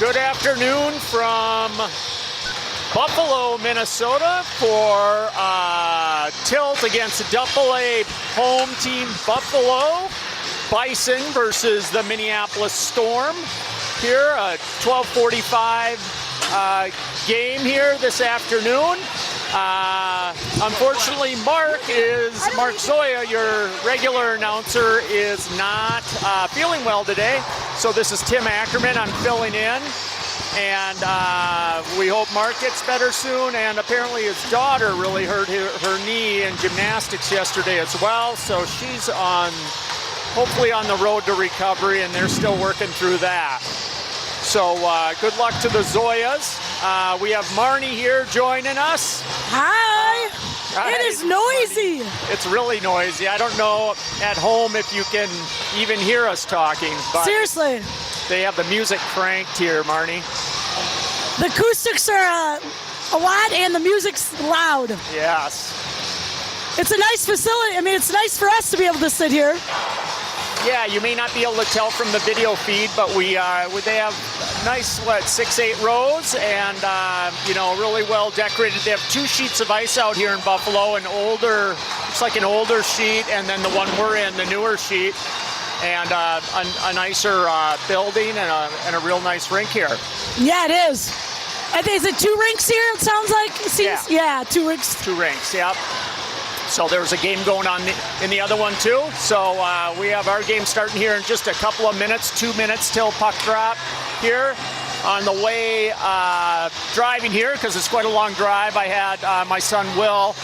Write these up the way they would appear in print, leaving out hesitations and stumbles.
Good afternoon from Buffalo, Minnesota for tilt against AA home team Buffalo. Bison versus the Minneapolis Storm. Here, a 12:45 game here this afternoon. Unfortunately, Mark Zoya, your regular announcer, is not feeling well today. So this is Tim Ackerman. I'm filling in. And we hope Mark gets better soon. And apparently his daughter really hurt her knee in gymnastics yesterday as well. So she's hopefully on the road to recovery, and they're still working through that. So good luck to the Zoyas. We have Marnie here joining us. Hi. It is noisy. Marnie. It's really noisy. I don't know at home if you can even hear us talking. But seriously. They have the music cranked here, Marnie. The acoustics are a lot, and the music's loud. Yes. It's a nice facility. I mean, it's nice for us to be able to sit here. Yeah, you may not be able to tell from the video feed, but they have nice, 6-8 rows, and really well decorated. They have 2 sheets of ice out here in Buffalo, looks like an older sheet, and then the one we're in, the newer sheet, and a nicer building and a real nice rink here. Yeah, it is. And is it 2 rinks here? It sounds like. Yeah, 2 rinks. 2 rinks. Yep. So there's a game going on in the other one too. So we have our game starting here in just a couple of minutes, 2 minutes till puck drop here. On the way driving here, because it's quite a long drive, I had my son Will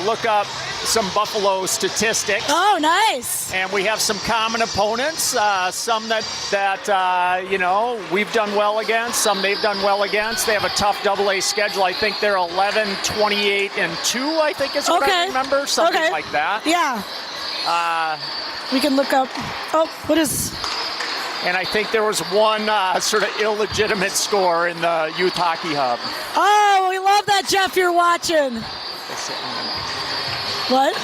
look up some Buffalo statistics. Oh, nice. And we have some common opponents, some that we've done well against, some they've done well against. They have a tough AA schedule. I think they're 11-28-2, I think is what I remember, something like that. Yeah. We can look up. Oh, what is... And I think there was one sort of illegitimate score in the Youth Hockey Hub. Oh, we love that, Jeff, you're watching. What?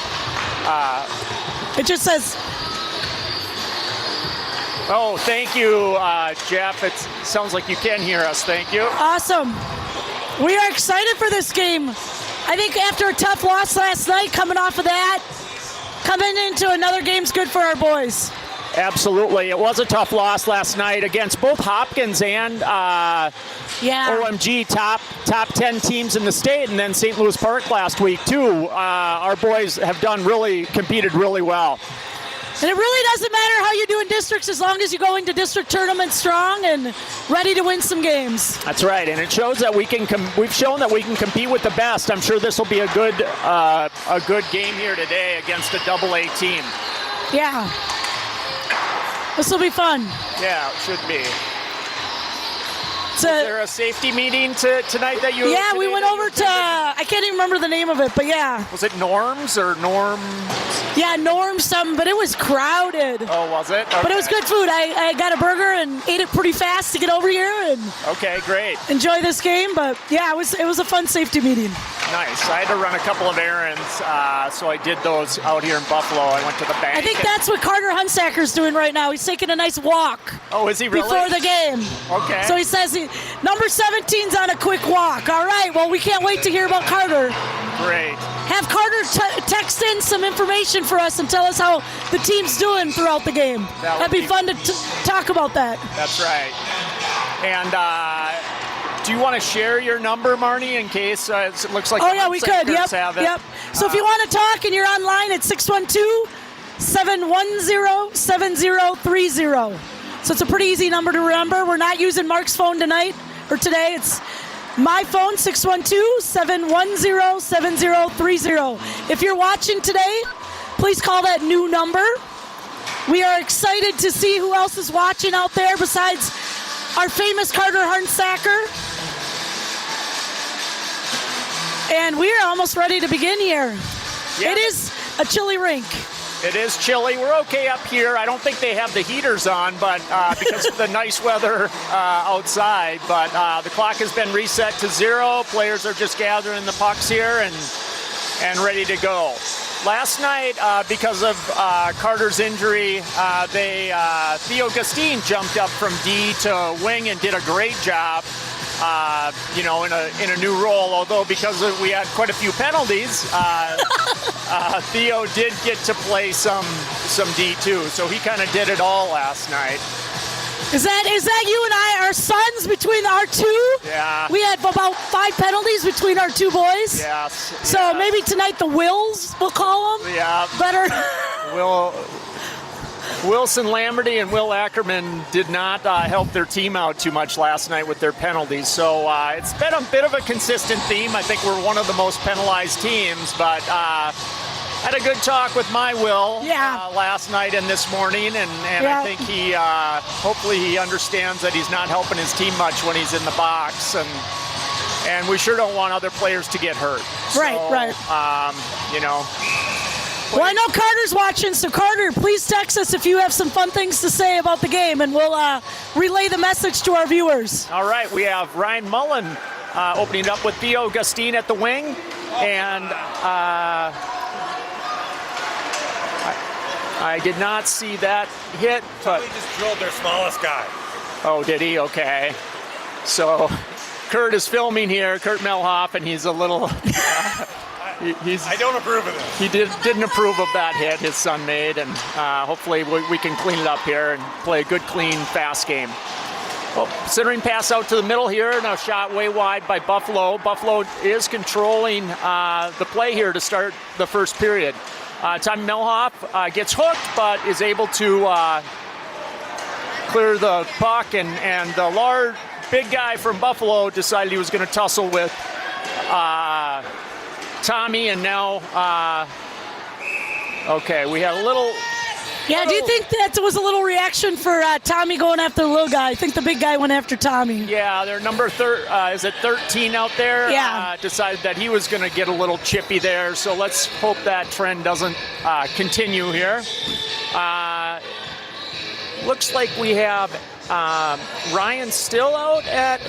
It just says... Oh, thank you, Jeff. It sounds like you can hear us. Thank you. Awesome. We are excited for this game. I think after a tough loss last night, coming off of that, coming into another game's good for our boys. Absolutely. It was a tough loss last night against both Hopkins and OMG, top 10 teams in the state, and then St. Louis Park last week, too. Our boys have competed really well. And it really doesn't matter how you do in districts as long as you go into district tournaments strong and ready to win some games. That's right, and it shows that we've shown that we can compete with the best. I'm sure this will be a good game here today against a AA team. Yeah. This will be fun. Yeah, it should be. Is there a safety meeting tonight that you... Yeah, we went over to... I can't even remember the name of it, but yeah. Was it Norms or Norm? Yeah, Norm something, but it was crowded. Oh, was it? Okay. But it was good food. I got a burger and ate it pretty fast to get over here and... Okay, great. Enjoy this game, but yeah, it was a fun safety meeting. Nice. I had to run a couple of errands, so I did those out here in Buffalo. I went to the bank. I think that's what Carter Hunsacker's doing right now. He's taking a nice walk. Oh, is he really? Before the game. Okay. So he says number 17's on a quick walk. All right, well, we can't wait to hear about Carter. Great. Have Carter text in some information for us and tell us how the team's doing throughout the game. That'd be fun to talk about that. That's right. And do you want to share your number, Marnie, in case it looks like we could. Yep. So if you want to talk and you're online, it's 612-710-7030. So it's a pretty easy number to remember. We're not using Mark's phone tonight or today. It's my phone, 612-710-7030. If you're watching today, please call that new number. We are excited to see who else is watching out there besides our famous Carter Hunsacker. And we are almost ready to begin here. Yep. It is a chilly rink. It is chilly. We're okay up here. I don't think they have the heaters on, but because of the nice weather outside. But the clock has been reset to 0. Players are just gathering the pucks here and ready to go. last night, because of Carter's injury, Theo Gustine jumped up from D to wing and did a great job. In a new role. Although because we had quite a few penalties, Theo did get to play some D too. So he kind of did it all last night. Is that you and I, our sons between our two? Yeah. We had about 5 penalties between our 2 boys. Yes. So maybe tonight the Wills, we'll call them. Yeah. Better. Wilson Lamberty and Will Ackerman did not help their team out too much last night with their penalties. So it's been a bit of a consistent theme. I think we're one of the most penalized teams, but had a good talk with my Will last night and this morning, and I think he hopefully he understands that he's not helping his team much when he's in the box, and we sure don't want other players to get hurt. Right. Well, I know Carter's watching, so Carter, please text us if you have some fun things to say about the game, and we'll relay the message to our viewers. All right, we have Ryan Mullen opening it up with Theo Gustine at the wing, and I did not see that hit, but He just drilled their smallest guy. Oh, did he? Okay. So Kurt is filming here, Kurt Melhoff, and he's a little... I don't approve of this. He didn't approve of that hit his son made, and hopefully we can clean it up here and play a good, clean, fast game. Well, centering pass out to the middle here, and a shot way wide by Buffalo. Buffalo is controlling the play here to start the first period. Tommy Melhoff gets hooked, but is able to clear the puck, and the big guy from Buffalo decided he was going to tussle with Tommy, and now, we had a little... Yeah, do you think that was a little reaction for Tommy going after the little guy? I think the big guy went after Tommy. Yeah, their number 13 out there? Yeah. Decided that he was going to get a little chippy there, so let's hope that trend doesn't continue here. Looks like we have Ryan still out at...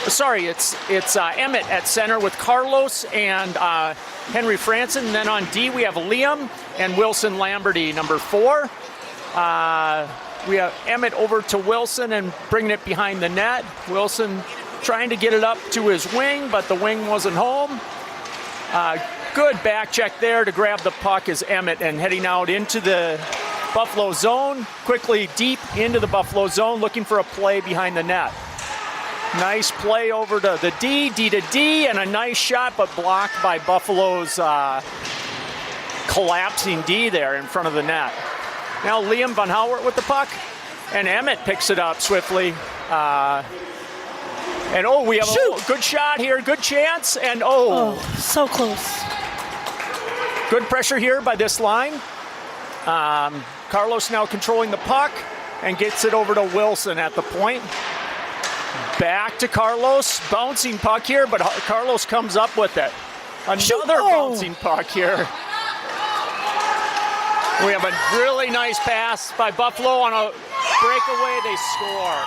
Sorry, it's Emmett at center with Carlos and Henry Franson. And then on D, we have Liam and Wilson Lamberty, number 4. We have Emmett over to Wilson and bringing it behind the net. Wilson trying to get it up to his wing, but the wing wasn't home. Good back check there to grab the puck is Emmett, and heading out into the Buffalo zone, quickly deep into the Buffalo zone, looking for a play behind the net. Nice play over to the D to D, and a nice shot, but blocked by Buffalo's collapsing D there in front of the net. Now Liam Van Howert with the puck, and Emmett picks it up swiftly. We have a good shot here, good chance, and so close. Good pressure here by this line. Carlos now controlling the puck and gets it over to Wilson at the point. Back to Carlos, bouncing puck here, but Carlos comes up with it. Another bouncing puck here. We have a really nice pass by Buffalo on a breakaway. They score.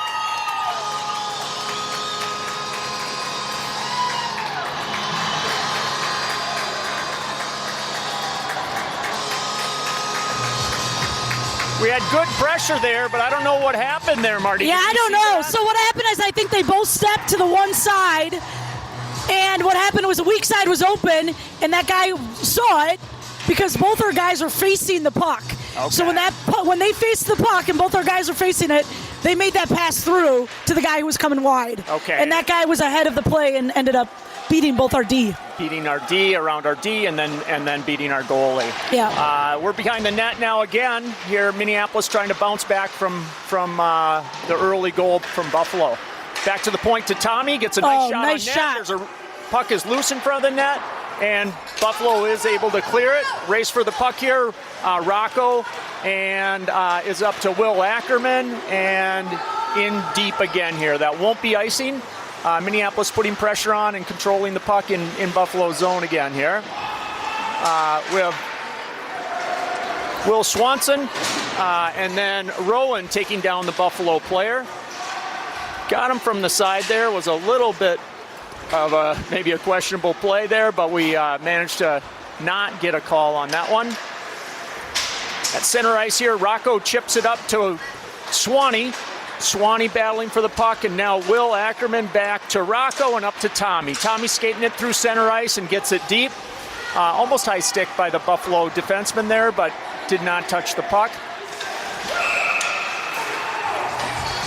We had good pressure there, but I don't know what happened there, Marty. Yeah, I don't know. So what happened is I think they both stepped to the one side, and what happened was the weak side was open, and that guy saw it because both our guys were facing the puck. Okay. So when they faced the puck and both our guys were facing it, they made that pass through to the guy who was coming wide. Okay. And that guy was ahead of the play and ended up beating both our D. Beating our D around our D, and then beating our goalie. Yeah. We're behind the net now again. Here, Minneapolis trying to bounce back from the early goal from Buffalo. Back to the point to Tommy, gets a nice shot nice on net. shot. There's a puck is loose in front of the net, and Buffalo is able to clear it. Race for the puck here, Rocco, and is up to Will Ackerman, and in deep again here. That won't be icing. Minneapolis putting pressure on and controlling the puck in Buffalo's zone again here. We have Will Swanson and then Rowan taking down the Buffalo player. Got him from the side there. Was a little bit of maybe a questionable play there, but we managed to not get a call on that one. At center ice here, Rocco chips it up to Swanee. Swanee battling for the puck, and now Will Ackerman back to Rocco and up to Tommy. Tommy skating it through center ice and gets it deep. Almost high stick by the Buffalo defenseman there, but did not touch the puck.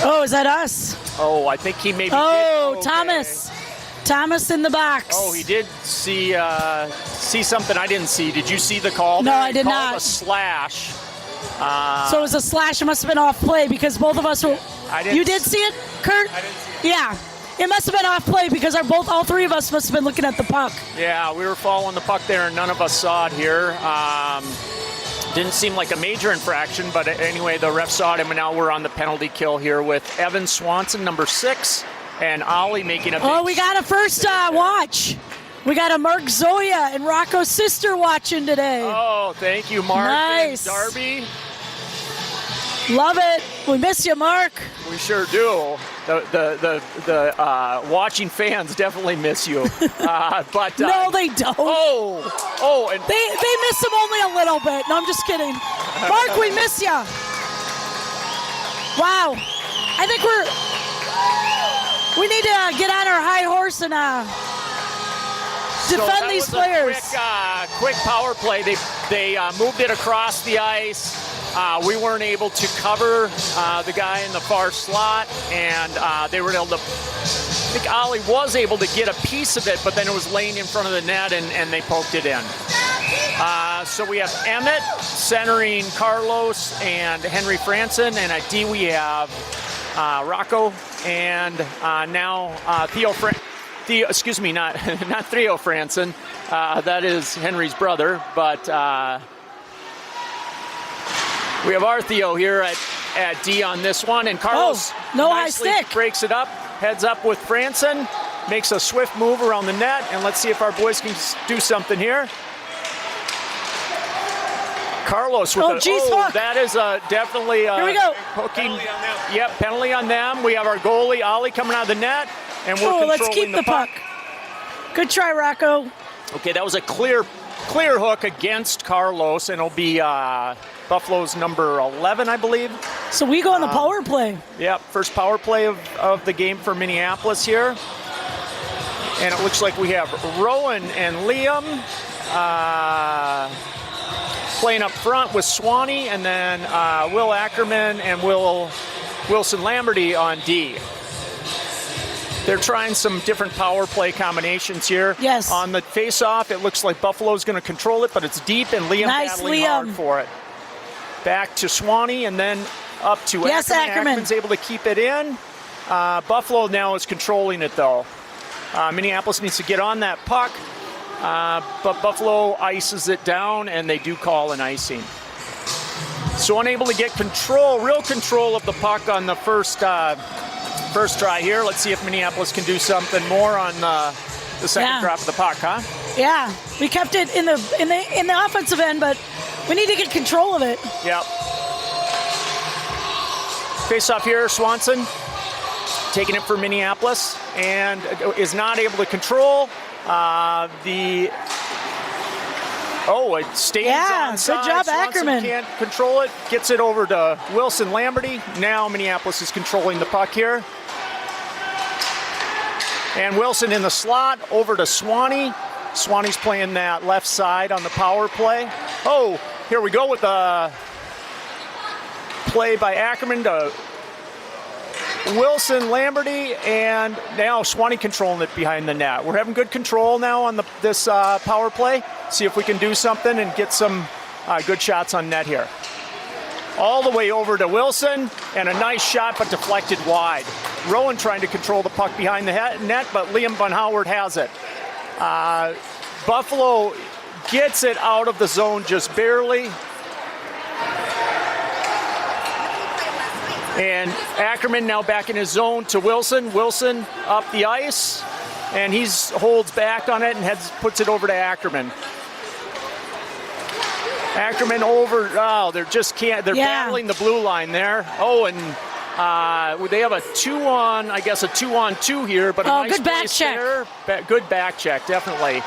Oh, is that us? Oh, I think he maybe Oh, did. Okay. Thomas. Thomas in the box. Oh, he did see something I didn't see. Did you see the call? No, there? I did He called not. a slash. So it was a slash. It must have been off play because both of us were. I didn't You did see it, Kurt? I didn't see it. Yeah. It must have been off play because all three of us must have been looking at the puck. Yeah, we were following the puck there, and none of us saw it here. Didn't seem like a major infraction, but anyway, the ref saw it, and now we're on the penalty kill here with Evan Swanson, number 6, and Ollie making a big Oh, we got a first watch. We got a Mark Zoya and Rocco's sister watching today. Oh, thank you, Mark. Nice. And Darby. Love it. We miss you, Mark. We sure do. The watching fans definitely miss you. But No, they don't. Oh, and They miss him only a little bit. No, I'm just kidding. Mark, we miss you. Wow. I think we need to get on our high horse and defend that these was players. A quick power play. They moved it across the ice. We weren't able to cover the guy in the far slot, and they were able to. I think Ollie was able to get a piece of it, but then it was laying in front of the net, and they poked it in. So we have Emmett centering Carlos and Henry Franson, and at D we have Rocco and now Theo. Excuse me, not Theo Franson. That is Henry's brother, but. We have our Theo here at D on this one, and Carlos no high nicely stick. breaks it up, heads up with Franson, makes a swift move around the net, and let's see if our boys can do something here. Carlos with hook. That is definitely Here we go. hooking. Penalty on them. Yep, penalty on them. We have our goalie Ollie coming out of the net, and we're controlling let's keep the puck. Good try, Rocco. Okay, that was a clear hook against Carlos, and it'll be Buffalo's number 11, I believe. So we go on the power play. Yep, first power play of the game for Minneapolis here. And it looks like we have Rowan and Liam playing up front with Swanee, and then Will Ackerman and Wilson Lamberty on D. They're trying some different power play combinations here. Yes. On the face-off, it looks like Buffalo's going to control it, but it's deep, and Liam battling hard for it. Back to Swanee, and then up to Yes, Ackerman. Ackerman's able to keep it in. Buffalo now is controlling it, though. Minneapolis needs to get on that puck, but Buffalo ices it down, and they do call an icing. So unable to get real control of the puck on the first try here. Let's see if Minneapolis can do something more on the second drop of the puck, huh? Yeah, we kept it in the offensive end, but we need to get control of it. Yep. Face off here, Swanson taking it for Minneapolis and is not able to control it stays on side. Good job, Swanson Ackerman. Can't control it. Gets it over to Wilson Lamberty. Now Minneapolis is controlling the puck here. And Wilson in the slot over to Swanee. Swanee's playing that left side on the power play. Oh, here we go with the play by Ackerman to Wilson Lamberty, and now Swanee controlling it behind the net. We're having good control now on this power play. See if we can do something and get some good shots on net here. All the way over to Wilson, and a nice shot, but deflected wide. Rowan trying to control the puck behind the net, but Liam Van Howard has it. Buffalo gets it out of the zone just barely. And Ackerman now back in his zone to Wilson. Wilson up the ice, and he holds back on it and puts it over to Ackerman. Ackerman over. Oh, they're battling the blue line there. Oh, and they have a 2-on-2 here, but a nice good back check. there. Good back check, definitely.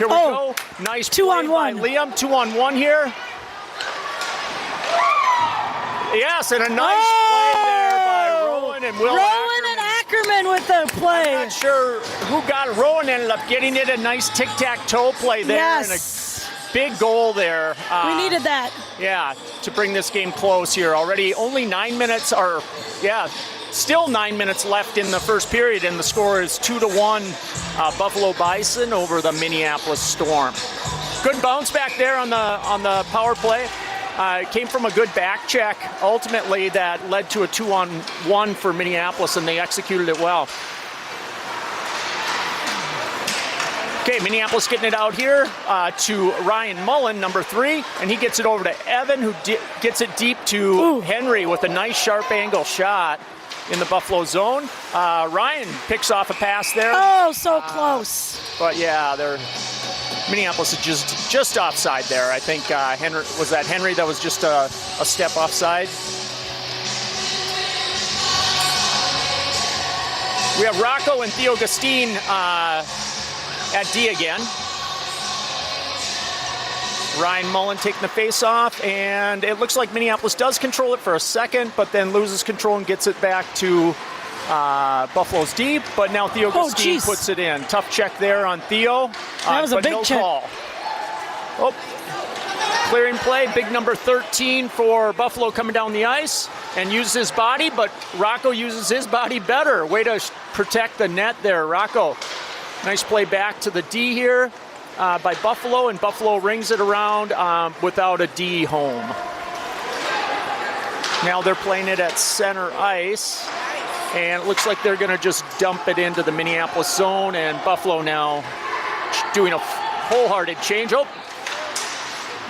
Here we go. Nice 2-on-1. play by Liam. 2-on-1 here. Yes, and a nice play there by Rowan and Will Rowan Ackerman. and Ackerman with the play. I'm not sure who got it. Rowan ended up getting it. A nice tic-tac-toe play there. Yes. And a big goal there. We needed that. Yeah, to bring this game close here. Already only 9 minutes, or still 9 minutes left in the first period, and the score is 2-1 Buffalo Bison over the Minneapolis Storm. Good bounce back there on the power play. It came from a good back check, ultimately, that led to a 2-on-1 for Minneapolis, and they executed it well. Okay, Minneapolis getting it out here to Ryan Mullen, number 3, and he gets it over to Evan, who gets it deep to Henry with a nice sharp angle shot in the Buffalo zone. Ryan picks off a pass there. Oh, so close. But yeah, Minneapolis is just offside there. I think Henry that was just a step offside. We have Rocco and Theo Gustine at D again. Ryan Mullen taking the face off, and it looks like Minneapolis does control it for a second, but then loses control and gets it back to Buffalo's deep, but now Theo Gustine puts it in. Tough check there on Theo. That was a big check. Call. Oh, clearing play, big number 13 for Buffalo coming down the ice and uses his body, but Rocco uses his body better. Way to protect the net there, Rocco. Nice play back to the D here by Buffalo, and Buffalo rings it around without a D home. Now they're playing it at center ice. And it looks like they're going to just dump it into the Minneapolis zone, and Buffalo now doing a wholehearted change. Oh,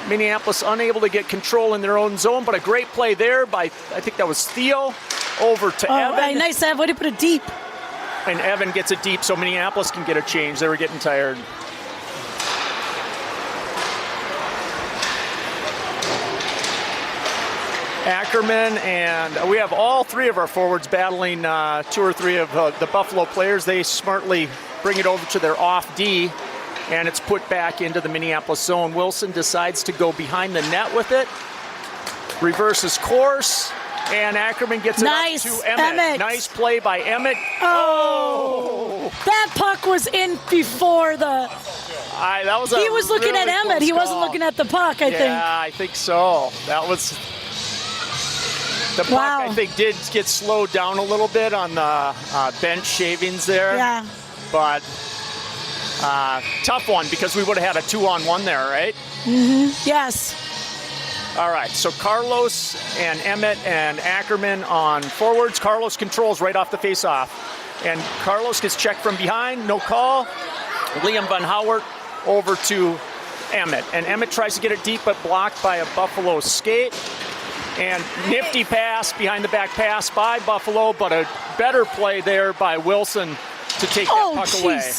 Minneapolis unable to get control in their own zone, but a great play there by, I think that was Theo, over to Evan. Right, nice, Evan. Way to put it deep. And Evan gets it deep so Minneapolis can get a change. They were getting tired. Ackerman, and we have all 3 of our forwards battling 2 or 3 of the Buffalo players. They smartly bring it over to their off D, and it's put back into the Minneapolis zone. Wilson decides to go behind the net with it, reverses course, and Ackerman gets it up to Emmett. Nice play by Emmett. Oh! That puck was in before the... that was he was looking really at Emmett. He wasn't looking at the puck, I think. Yeah, I think so. That was... The puck, I think, did get slowed down a little bit on the bench shavings there. Yeah. But tough one, because we would have had a 2-on-1 there, right? Mm-hmm. Yes. All right, so Carlos and Emmett and Ackerman on forwards. Carlos controls right off the face-off. And Carlos gets checked from behind, no call. Liam Van Howert over to Emmett. And Emmett tries to get it deep, but blocked by a Buffalo skate. And nifty pass, behind the back pass by Buffalo, but a better play there by Wilson to take that puck away.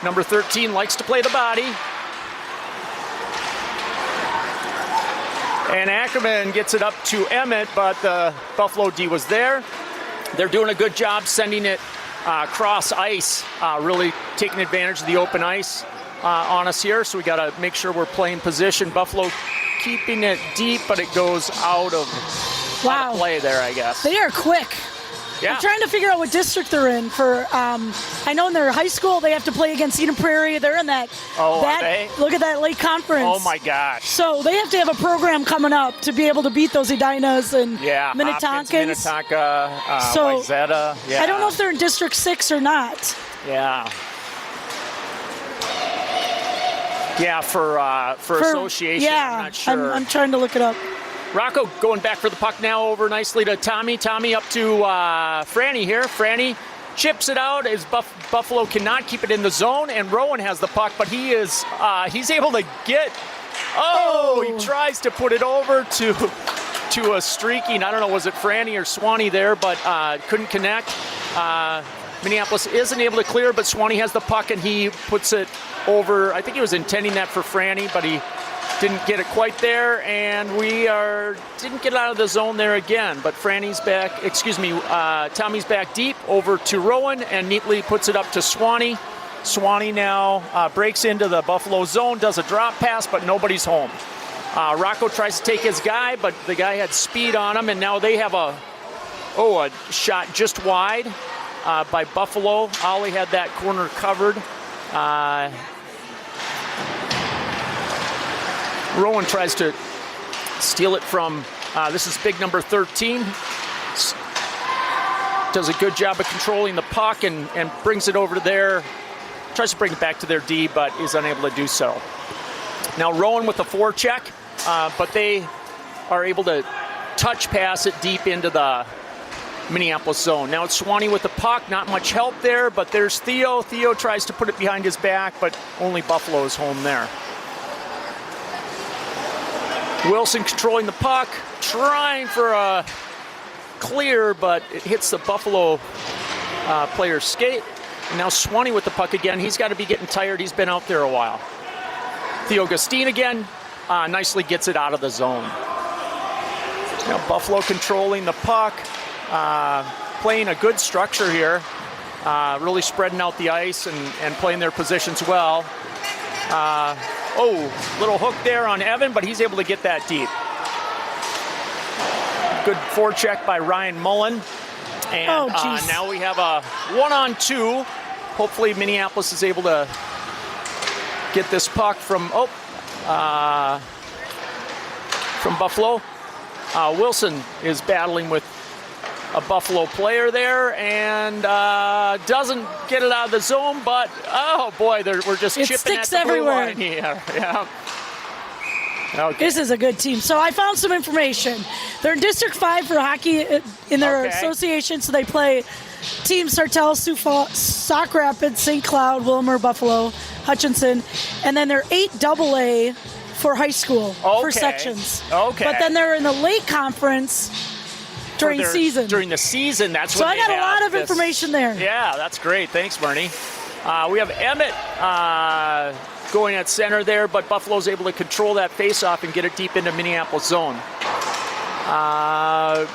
Number 13 likes to play the body. And Ackerman gets it up to Emmett, but the Buffalo D was there. They're doing a good job sending it cross ice, really taking advantage of the open ice on us here. So we got to make sure we're playing position. Buffalo keeping it deep, but it goes out of play there, I guess. They are quick. Yeah. I'm trying to figure out what district they're in. For I know in their high school they have to play against Eden Prairie. They're in that. Oh, are they? Look at that late conference. Oh my gosh! So they have to have a program coming up to be able to beat those Edinas and Minnetonka's. Minnetonka, Wayzata. Yeah. I don't know if they're in District 6 or not. Yeah. Yeah, for association. Yeah, I'm not sure. I'm trying to look it up. Rocco going back for the puck now over nicely to Tommy. Tommy up to Franny here. Franny chips it out as Buffalo cannot keep it in the zone, and Rowan has the puck, but he's able to get. He tries to put it over to a streaking. I don't know, was it Franny or Swanee there, but couldn't connect. Minneapolis isn't able to clear, but Swanee has the puck and he puts it over. I think he was intending that for Franny, but he didn't get it quite there, and didn't get out of the zone there again. But Tommy's back deep over to Rowan and neatly puts it up to Swanee. Swanee now breaks into the Buffalo zone, does a drop pass, but nobody's home. Rocco tries to take his guy, but the guy had speed on him, and now they have a shot just wide by Buffalo. Ollie had that corner covered. Rowan tries to steal it from, this is big number 13. Does a good job of controlling the puck and brings it over to there. Tries to bring it back to their D, but is unable to do so. Now Rowan with the forecheck, but they are able to touch pass it deep into the Minneapolis zone. Now it's Swanee with the puck, not much help there, but there's Theo. Theo tries to put it behind his back, but only Buffalo is home there. Wilson controlling the puck, trying for a clear, but it hits the Buffalo player's skate. And now Swanee with the puck again. He's got to be getting tired. He's been out there a while. Theo Gustine again nicely gets it out of the zone. Now Buffalo controlling the puck, playing a good structure here, really spreading out the ice and playing their positions well. Little hook there on Evan, but he's able to get that deep. Good forecheck by Ryan Mullen. And now we have a 1-on-2. Hopefully Minneapolis is able to get this puck from Buffalo. Wilson is battling with a Buffalo player there and doesn't get it out of the zone, but oh boy, we're just chipping at the blue line here. Yeah. Okay. This is a good team. So I found some information. They're in District 5 for hockey in their association, so they play Team Sartell, Sioux Falls, Sauk Rapids, St. Cloud, Wilmer, Buffalo, Hutchinson, and then they're 8AA for high school for sections. Okay. But then they're in the Lake Conference during season. During the season, that's so when I got a lot of information there. Yeah, that's great. Thanks, Bernie. We have Emmett going at center there, but Buffalo's able to control that faceoff and get it deep into Minneapolis zone.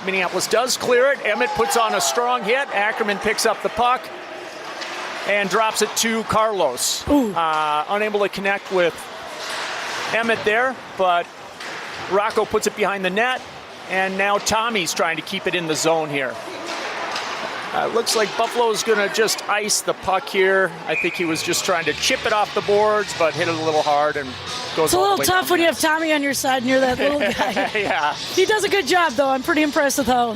Minneapolis does clear it. Emmett puts on a strong hit. Ackerman picks up the puck and drops it to Carlos. Unable to connect with Emmett there, but Rocco puts it behind the net, and now Tommy's trying to keep it in the zone here. Looks like Buffalo's going to just ice the puck here. I think he was just trying to chip it off the boards, but hit it a little hard and goes. It's a little tough when you have Tommy on your side and you're that little guy. Yeah. He does a good job, though. I'm pretty impressed with how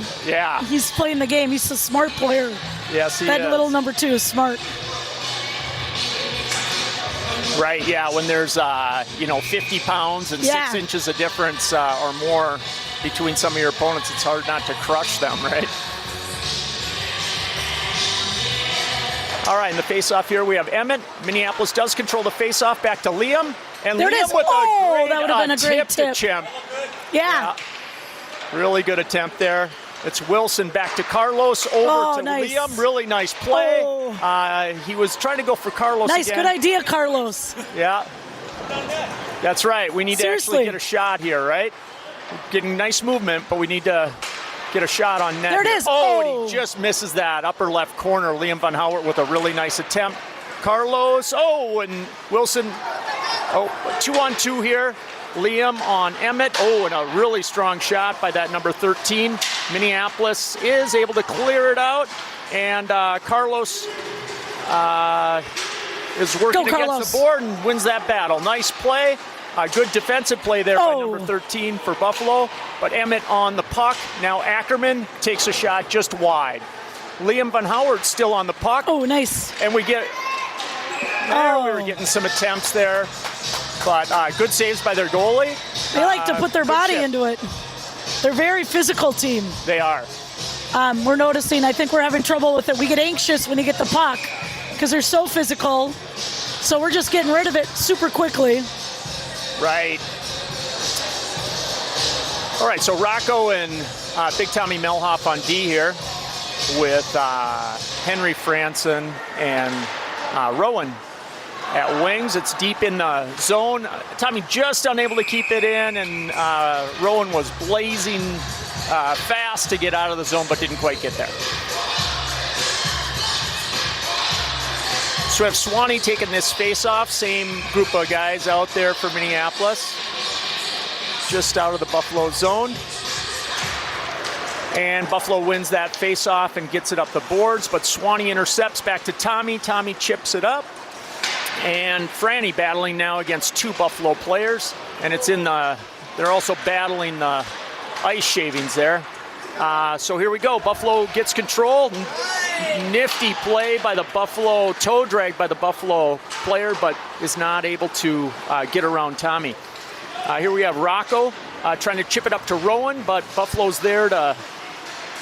he's playing the game. He's a smart player. Yes, he is. That little number 2 is smart. Right, yeah, when there's, 50 pounds and 6 inches of difference or more between some of your opponents, it's hard not to crush them, right? All right, in the face-off here, we have Emmett. Minneapolis does control the face-off back to Liam. And there Liam with that would have been a great tip. To Chimp. Yeah. Really good attempt there. It's Wilson back to Carlos, over to Liam. Really nice play. He was trying to go for Carlos again. Good idea, Carlos. Yeah. That's right. We need to actually get a shot here, right? Getting nice movement, but we need to get a shot on net. There it is. And he just misses that upper left corner. Liam Van Howert with a really nice attempt. Carlos, and Wilson, 2-on-2 here. Liam on Emmett. And a really strong shot by that number 13. Minneapolis is able to clear it out. And Carlos is working against the board and wins that battle. Nice play. Good defensive play there by number 13 for Buffalo. But Emmett on the puck. Now Ackerman takes a shot just wide. Liam Van Howert still on the puck. Oh, nice. And we get... we were getting some attempts there. But good saves by their goalie. They like to put their body into it. They're a very physical team. They are. We're noticing, I think we're having trouble with it. We get anxious when you get the puck because they're so physical. So we're just getting rid of it super quickly. Right. All right, so Rocco and Big Tommy Melhoff on D here with Henry Franson and Rowan at wings. It's deep in the zone. Tommy just unable to keep it in, and Rowan was blazing fast to get out of the zone, but didn't quite get there. So we have Swanee taking this face-off, same group of guys out there for Minneapolis. Just out of the Buffalo zone. And Buffalo wins that face-off and gets it up the boards, but Swanee intercepts back to Tommy. Tommy chips it up. And Franny battling now against 2 Buffalo players. And it's in the, they're also battling the ice shavings there. So here we go. Buffalo gets control. Nifty play by the Buffalo, toe drag by the Buffalo player, but is not able to get around Tommy. Here we have Rocco trying to chip it up to Rowan, but Buffalo's there to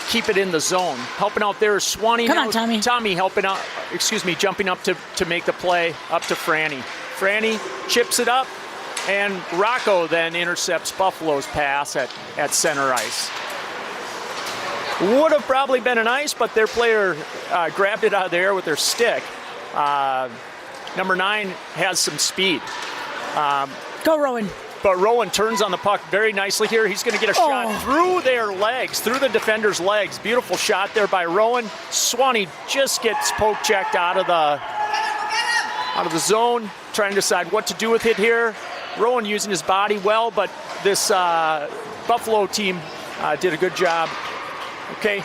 keep it in the zone. Helping out there is Swanee. Come on, Tommy. Tommy helping out, jumping up to make the play up to Franny. Franny chips it up, and Rocco then intercepts Buffalo's pass at center ice. Would have probably been an ice, but their player grabbed it out of the air with their stick. Number 9 has some speed. Go, Rowan. But Rowan turns on the puck very nicely here. He's going to get a shot through their legs, through the defender's legs. Beautiful shot there by Rowan. Swanee just gets poke checked out of the zone, trying to decide what to do with it here. Rowan using his body well, but this Buffalo team did a good job. Okay.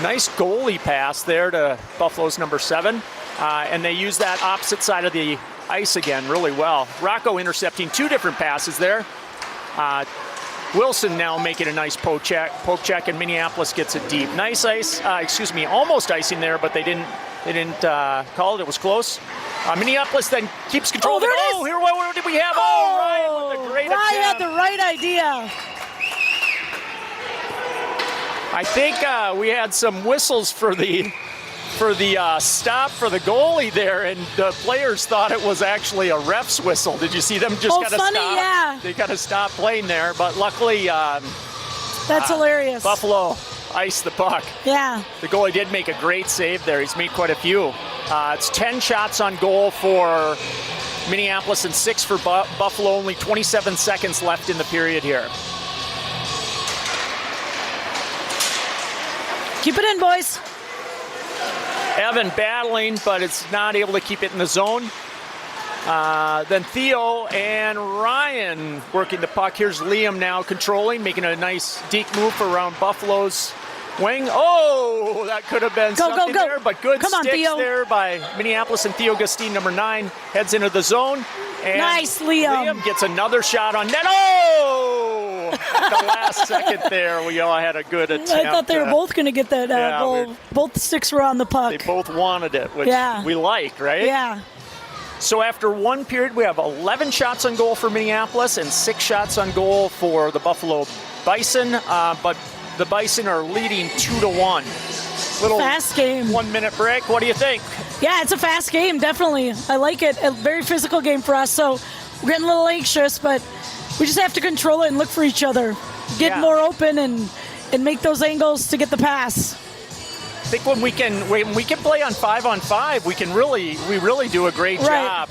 Nice goalie pass there to Buffalo's number 7. And they use that opposite side of the ice again really well. Rocco intercepting 2 different passes there. Wilson now making a nice poke check, and Minneapolis gets it deep. Nice ice, almost icing there, but they didn't call it. It was close. Minneapolis then keeps control. There it is. Here, what did we have? Ryan with a great attempt. Ryan had the right idea. I think we had some whistles for the stop for the goalie there, and the players thought it was actually a ref's whistle. Did you see them just kind of stop? Yeah. They kind of stopped playing there, but luckily that's hilarious. Buffalo iced the puck. Yeah. The goalie did make a great save there. He's made quite a few. It's 10 shots on goal for Minneapolis and 6 for Buffalo. Only 27 seconds left in the period here. Keep it in, boys. Evan battling, but it's not able to keep it in the zone. Then Theo and Ryan working the puck. Here's Liam now controlling, making a nice deke move around Buffalo's wing. Oh, that could have been something there, but good sticks there by Minneapolis, and Theo Gustine, number 9, heads into the zone. And nice, Liam. Liam gets another shot on net. Oh! At the last second there, we all had a good attempt. I thought they were both going to get that goal. Both sticks were on the puck. They both wanted it, which we like, right? Yeah. So after one period, we have 11 shots on goal for Minneapolis and 6 shots on goal for the Buffalo Bison. But the Bison are leading 2-1. Little fast game. 1-minute break. What do you think? Yeah, it's a fast game, definitely. I like it. A very physical game for us, so we're getting a little anxious, but we just have to control it and look for each other. Get more open and make those angles to get the pass. I think when we can play on 5-on-5, we really do a great job,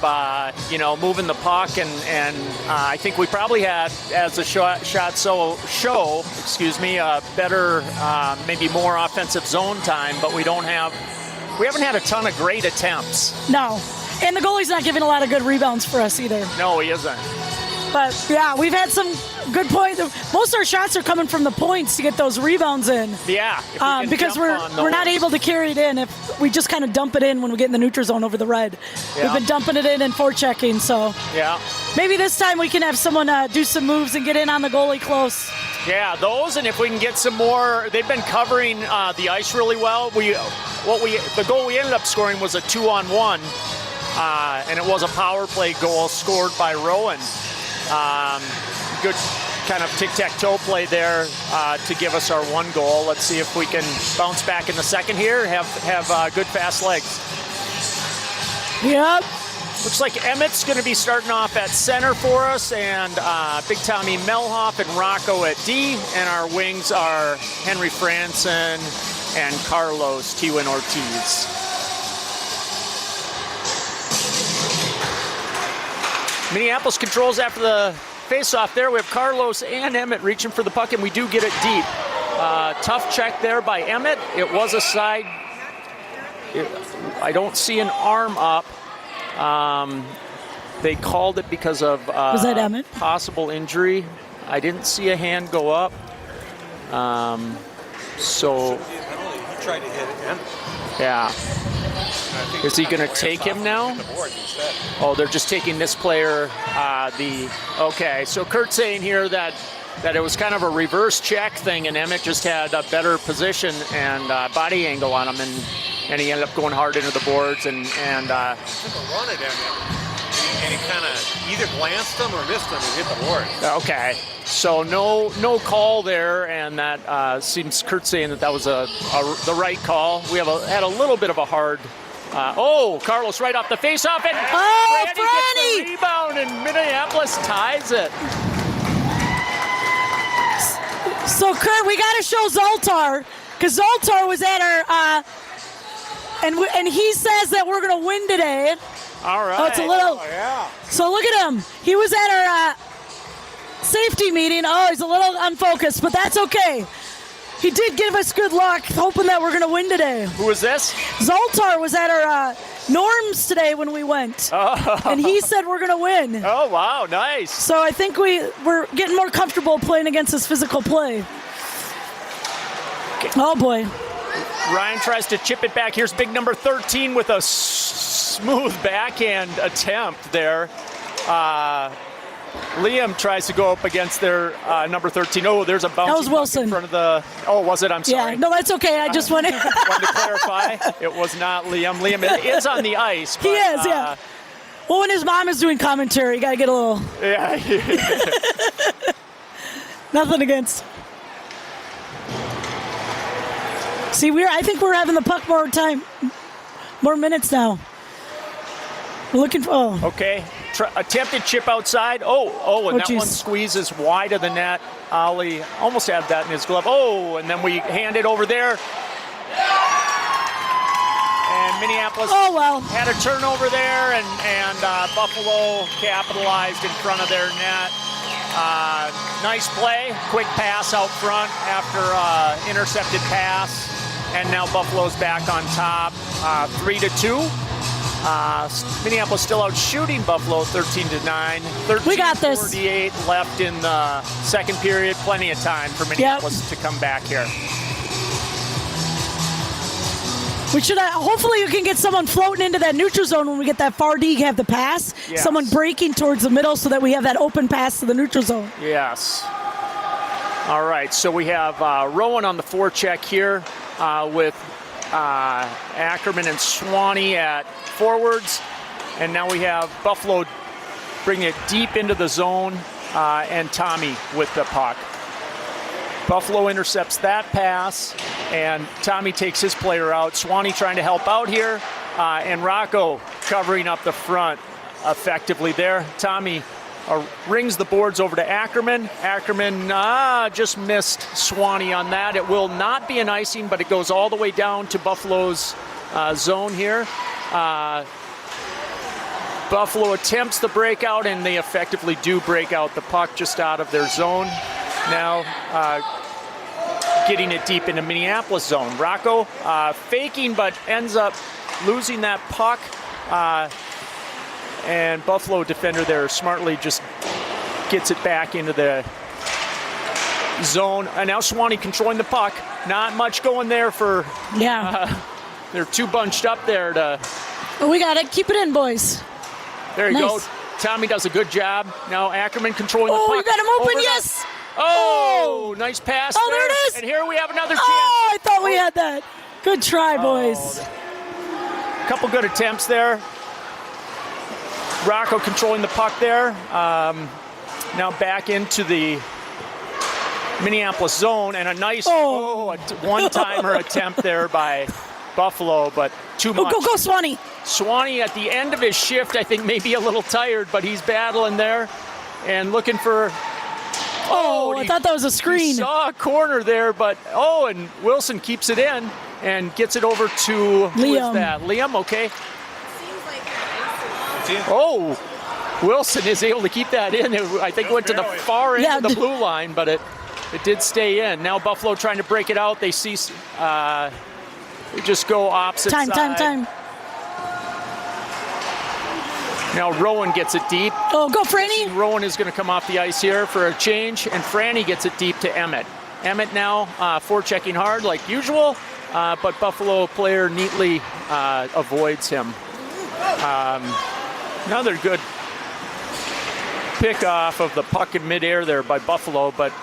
moving the puck, and I think we probably had, as the show, better, maybe more offensive zone time, but we haven't had a ton of great attempts. No, and the goalie's not giving a lot of good rebounds for us either. No, he isn't. But yeah, we've had some good points. Most of our shots are coming from the points to get those rebounds in. Yeah, because we're not able to carry it in if we just kind of dump it in when we get in the neutral zone over the red. Yeah. We've been dumping it in and forechecking, so maybe this time we can have someone do some moves and get in on the goalie close. Yeah, those, and if we can get some more, they've been covering the ice really well. The goal we ended up scoring was a 2-on-1, and it was a power play goal scored by Rowan. Good kind of tic-tac-toe play there to give us our 1 goal. Let's see if we can bounce back in the second here, have good fast legs. Yep. Looks like Emmett's going to be starting off at center for us, and Big Tommy Melhoff and Rocco at D, and our wings are Henry Franson and Carlos T-Win Ortiz. Minneapolis controls after the face-off there. We have Carlos and Emmett reaching for the puck, and we do get it deep. Tough check there by Emmett. It was a side. I don't see an arm up. They called it because of Was that Emmett? possible injury. I didn't see a hand go up. So, He tried to hit it. yeah. Is he going to take him now? Oh, they're just taking this player. Okay, so Kurt's saying here that it was kind of a reverse check thing, and Emmett just had a better position and body angle on him, and he ended up going hard into the boards and took a run at Emmett, and he kind of either glanced him or missed him and hit the board. Okay, so no call there, and that seems Kurt saying that was the right call. We had a little bit of a hard. Carlos right off the faceoff, and Franny gets the rebound, and Minneapolis ties it. So Kurt, we got to show Zoltar, because Zoltar was at our, and he says that we're going to win today. All right. Oh, it's a little. Oh, yeah. So look at him. He was at our safety meeting. Oh, he's a little unfocused, but that's okay. He did give us good luck, hoping that we're going to win today. Who is this? Zoltar was at our norms today when we went, and he said we're going to win. Oh, wow, nice. So I think we're getting more comfortable playing against his physical play. Oh, boy. Ryan tries to chip it back. Here's big number 13 with a smooth backhand attempt there. Liam tries to go up against their number 13. Oh, there's a bounce. That was Wilson. In front of the. Oh, was it? I'm sorry. Yeah, no, that's okay. I just wanted to clarify. It was not Liam. Liam is on the ice. But, he is, yeah. Well, when his mom is doing commentary, you got to get a little. Yeah. Nothing against. See, I think we're having the puck more minutes now. We're looking for. Okay. Attempted chip outside. And that one squeezes wide of the net. Ali almost had that in his glove. Oh, and then we hand it over there. And Minneapolis had a turnover there, and Buffalo capitalized in front of their net. Nice play, quick pass out front after intercepted pass, and now Buffalo's back on top, 3-2. Minneapolis still out shooting Buffalo 13-9. We got this. 48 left in the second period. Plenty of time for Minneapolis to come back here. We should hopefully you can get someone floating into that neutral zone when we get that far D, have the pass. Yes. Someone breaking towards the middle so that we have that open pass to the neutral zone. Yes. All right, so we have Rowan on the forecheck here with Ackerman and Swanee at forwards, and now we have Buffalo bringing it deep into the zone, and Tommy with the puck. Buffalo intercepts that pass, and Tommy takes his player out. Swanee trying to help out here, and Rocco covering up the front effectively there. Tommy rings the boards over to Ackerman. Ackerman just missed Swanee on that. It will not be an icing, but it goes all the way down to Buffalo's zone here. Buffalo attempts the breakout, and they effectively do break out the puck just out of their zone. Now getting it deep into Minneapolis zone. Rocco faking, but ends up losing that puck. And Buffalo defender there smartly just gets it back into the zone. And now Swanee controlling the puck. Not much going there for... Yeah. They're too bunched up there to... We got it. Keep it in, boys. There you Nice. go. Tommy does a good job. Now Ackerman controlling the puck. Oh, you got him open, Over yes! Nice pass Oh, there it is! And here we have another chance. Oh, I thought we had that. Good try, boys. Couple good attempts there. Rocco controlling the puck there. Now back into the Minneapolis zone, and a nice one-timer attempt there by Buffalo, but too much. Go, Swanee. Swanee at the end of his shift, I think maybe a little tired, but he's battling there and looking for... I thought that was a screen. He saw a corner there, but and Wilson keeps it in and gets it over to Liam. Who is that? Liam, okay. Wilson is able to keep that in. I think it went to the far end of the blue line, but it did stay in. Now Buffalo trying to break it out. They see they just go opposite side. Time. Now Rowan gets it deep. Oh, go Franny. Rowan is going to come off the ice here for a change, and Franny gets it deep to Emmett. Emmett now forechecking hard like usual, but Buffalo player neatly avoids him. Another good pick off of the puck in midair there by Buffalo, but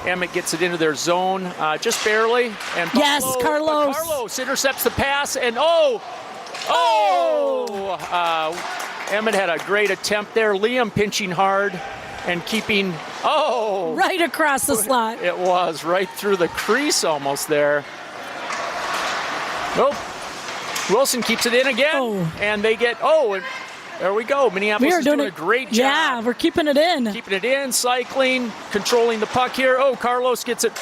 Emmett gets it into their zone just barely. And Buffalo, yes, Carlos. Carlos intercepts the pass, and Emmett had a great attempt there. Liam pinching hard and keeping, right across the slot. It was right through the crease almost there. Wilson keeps it in again, and they get, and there we go. Minneapolis is doing a great job. Yeah, we're keeping it in. Keeping it in, cycling, controlling the puck here. Carlos gets it.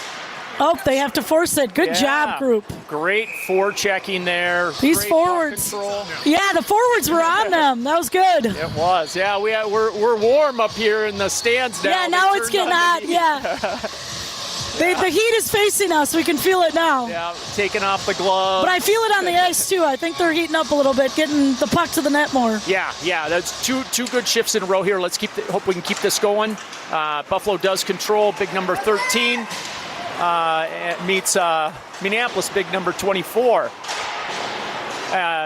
They have to force it. Good job, group. Great forechecking there. These great forwards. Yeah, the forwards were on them. That was good. It was. Yeah, we're warm up here in the stands now. Yeah, now it's getting hot. Yeah. The heat is facing us. We can feel it now. Yeah, taking off the gloves. But I feel it on the ice, too. I think they're heating up a little bit, getting the puck to the net more. Yeah. That's two good shifts in a row here. Let's hope we can keep this going. Buffalo does control big number 13. Meets Minneapolis, big number 24.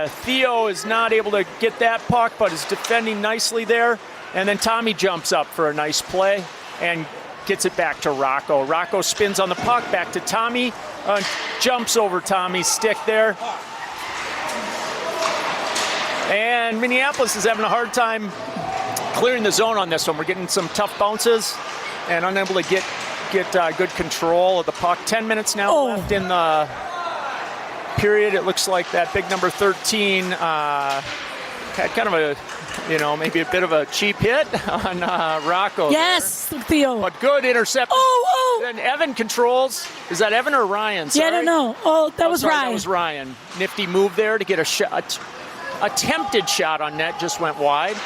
Theo is not able to get that puck, but is defending nicely there. And then Tommy jumps up for a nice play and gets it back to Rocco. Rocco spins on the puck, back to Tommy, jumps over Tommy's stick there. And Minneapolis is having a hard time clearing the zone on this one. We're getting some tough bounces and unable to get good control of the puck. 10 minutes now left in the period. It looks like that big number 13 had kind of a, maybe a bit of a cheap hit on Rocco. Yes, Theo. But good intercept. Then Evan controls. Is that Evan or Ryan? Sorry. Yeah, I don't know. That was Ryan. That was Ryan. Nifty move there to get a shot. Attempted shot on net, just went wide.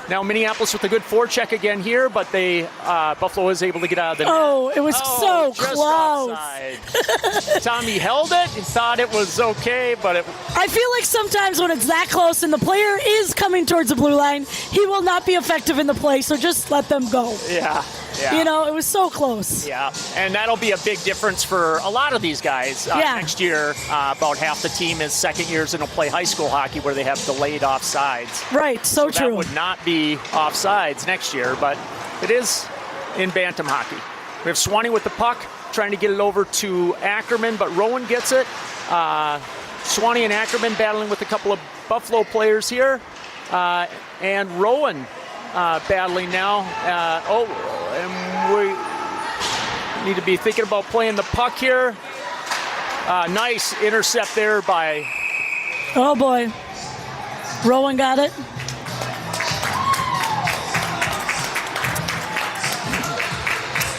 Now Minneapolis with a good forecheck again here, but Buffalo is able to get out of the net. It was so just close. Outside. Tommy held it, thought it was okay, but I feel like sometimes when it's that close and the player is coming towards the blue line, he will not be effective in the play, so just let them go. Yeah. It was so close. Yeah, and that'll be a big difference for a lot of these guys. Next year, about half the team is second years and will play high school hockey where they have delayed offsides. Right, so true. That would not be offsides next year, but it is in bantam hockey. We have Swanee with the puck, trying to get it over to Ackerman, but Rowan gets it. Swanee and Ackerman battling with a couple of Buffalo players here, and Rowan battling now. And we need to be thinking about playing the puck here. Nice intercept there by... Oh, boy. Rowan got it.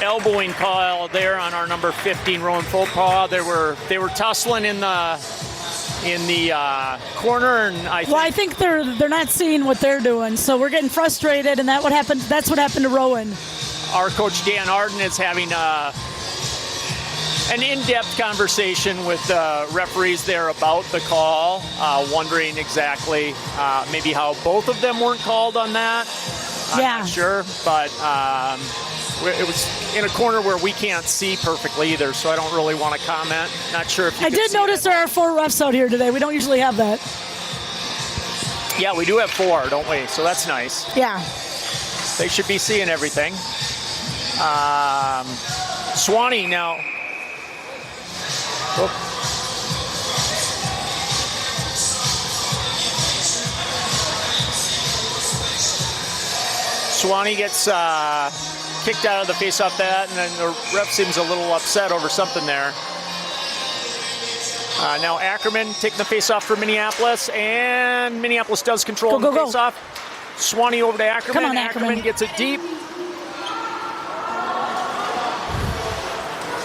Elbowing call there on our number 15, Rowan Fopaw. They were tussling in the corner, and I think they're not seeing what they're doing, so we're getting frustrated, and that's what happened to Rowan. Our coach Dan Arden is having an in-depth conversation with referees there about the call, wondering exactly maybe how both of them weren't called on that. I'm not sure, but it was in a corner where we can't see perfectly either, so I don't really want to comment. Not sure if you I did notice there are 4 refs out here today. We don't usually have that. Yeah, we do have 4, don't we? So that's nice. Yeah. They should be seeing everything. Swanee now. Swanee gets kicked out of the faceoff that, and then the ref seems a little upset over something there. Now Ackerman taking the faceoff for Minneapolis, and Minneapolis does control the faceoff. Swanee over to Ackerman. Come on, Ackerman gets it deep.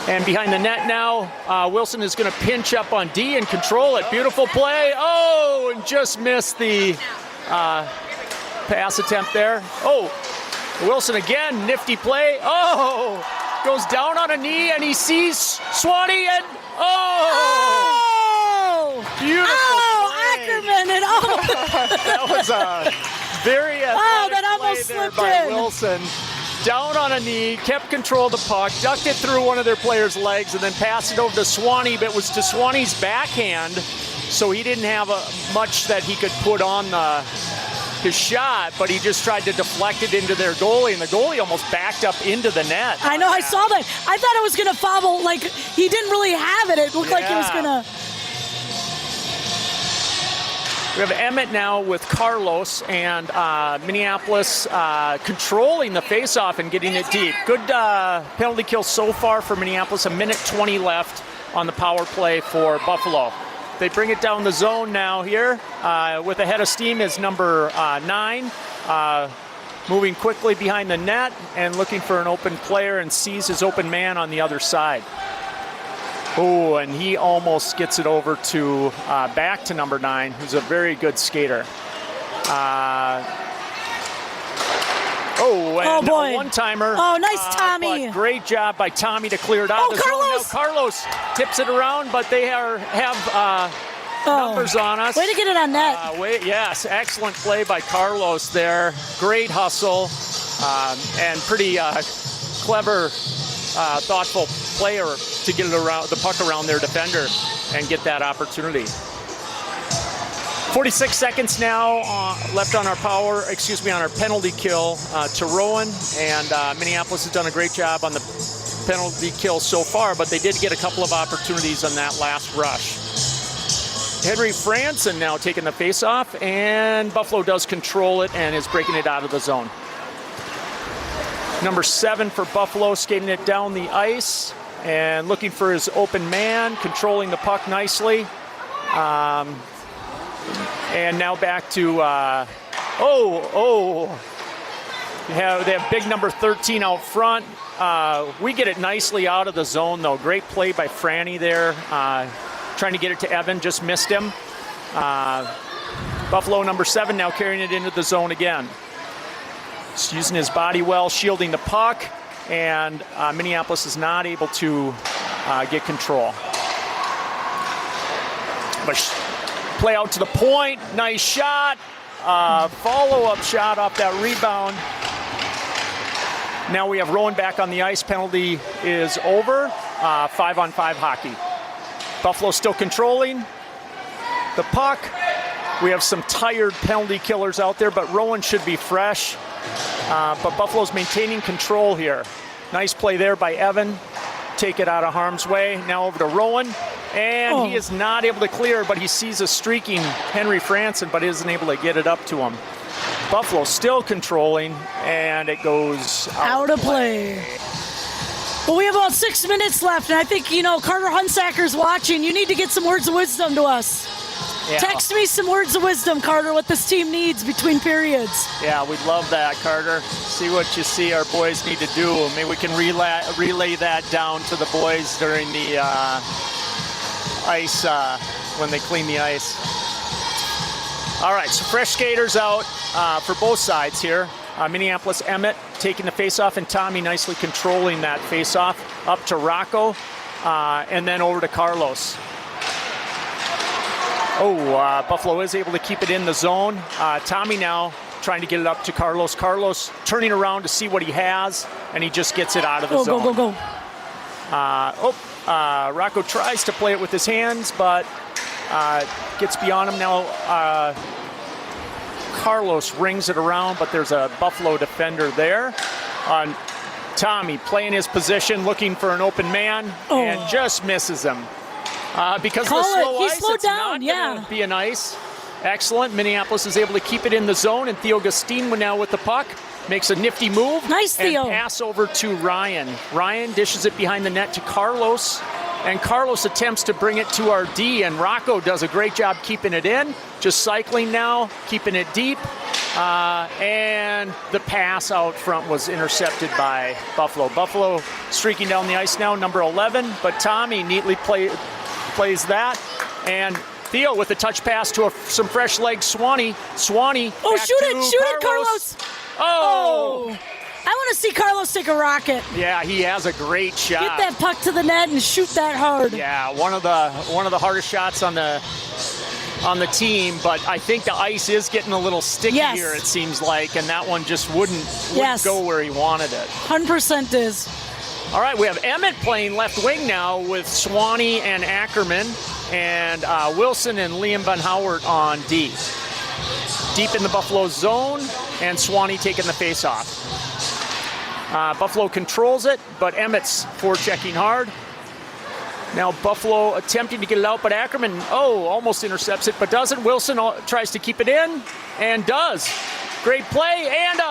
And behind the net now, Wilson is going to pinch up on D and control it. Beautiful play. And just missed the pass attempt there. Wilson again, nifty play. Goes down on a knee, and he sees Swanee, and beautiful play. Ackerman And That was a very athletic that almost play there slipped by in. Wilson. Down on a knee, kept control of the puck, ducked it through one of their players' legs, and then passed it over to Swanee, but it was to Swanee's backhand, so he didn't have much that he could put on his shot, but he just tried to deflect it into their goalie, and the goalie almost backed up into the net. I know, I saw that. I thought it was going to foul, like he didn't really have it. It looked like he was going to. We have Emmett now with Carlos, and Minneapolis controlling the faceoff and getting it deep. Good penalty kill so far for Minneapolis. 1:20 left on the power play for Buffalo. They bring it down the zone now here. With a head of steam is number 9. Moving quickly behind the net and looking for an open player, and sees his open man on the other side. Oh, and he almost gets it over to back to number 9, who's a very good skater. And boy. a one-timer. Oh, nice, Tommy. But great job by Tommy to clear it out of the Carlos. zone. Now Carlos tips it around, but they have numbers on us. Way to get it on net. Yes, excellent play by Carlos there. Great hustle and pretty clever, thoughtful player to get it around the puck around their defender and get that opportunity. 46 seconds now left on our on our penalty kill to Rowan, and Minneapolis has done a great job on the penalty kill so far, but they did get a couple of opportunities on that last rush. Henry Franson now taking the face-off, and Buffalo does control it and is breaking it out of the zone. Number 7 for Buffalo, skating it down the ice and looking for his open man, controlling the puck nicely. And now back to, they have big number 13 out front. We get it nicely out of the zone, though. Great play by Franny there, trying to get it to Evan, just missed him. Buffalo number 7 now carrying it into the zone again. Just using his body well, shielding the puck, and Minneapolis is not able to get control. But play out to the point, nice shot, follow-up shot off that rebound. Now we have Rowan back on the ice, penalty is over, 5-on-5 hockey. Buffalo still controlling the puck. We have some tired penalty killers out there, but Rowan should be fresh. But Buffalo's maintaining control here. Nice play there by Evan. Take it out of harm's way. Now over to Rowan. And he is not able to clear, but he sees a streaking Henry Franson, but isn't able to get it up to him. Buffalo still controlling, and it goes out of play. Well, we have about 6 minutes left, and I think, Carter Hunsacker's watching. You need to get some words of wisdom to us. Yeah. Text me some words of wisdom, Carter, what this team needs between periods. Yeah, we'd love that, Carter. See what you see our boys need to do. Maybe we can relay that down to the boys during the ice, when they clean the ice. All right, so fresh skaters out for both sides here. Minneapolis, Emmett taking the faceoff, and Tommy nicely controlling that faceoff up to Rocco, and then over to Carlos. Buffalo is able to keep it in the zone. Tommy now trying to get it up to Carlos. Carlos turning around to see what he has, and he just gets it out of the zone. Go. Rocco tries to play it with his hands, but gets beyond him now. Carlos rings it around, but there's a Buffalo defender there. Tommy playing his position, looking for an open man, and just misses him. Because of the slow ice, slowed it's down, not going to be an ice. Excellent. Minneapolis is able to keep it in the zone, and Theo Gustine now with the puck. Makes a nifty move. Nice, Theo. And pass over to Ryan. Ryan dishes it behind the net to Carlos, and Carlos attempts to bring it to our D, and Rocco does a great job keeping it in. Just cycling now, keeping it deep. And the pass out front was intercepted by Buffalo. Buffalo streaking down the ice now, number 11, but Tommy neatly plays that. And Theo with a touch pass to some fresh legs, Swanee. Swanee. Shoot it, Carlos. I want to see Carlos take a rocket. Yeah, he has a great shot. Get that puck to the net and shoot that hard. Yeah, one of the hardest shots on the on the team, but I think the ice is getting a little sticky Yes. here, it seems like, and that one just wouldn't Yes. go where he wanted it. 100% is. All right, we have Emmett playing left wing now with Swanee and Ackerman, and Wilson and Liam Van Howert on D. Deep in the Buffalo zone, and Swanee taking the face-off. Buffalo controls it, but Emmett's forechecking hard. Now Buffalo attempting to get it out, but Ackerman, almost intercepts it, but doesn't. Wilson tries to keep it in, and does. Great play, and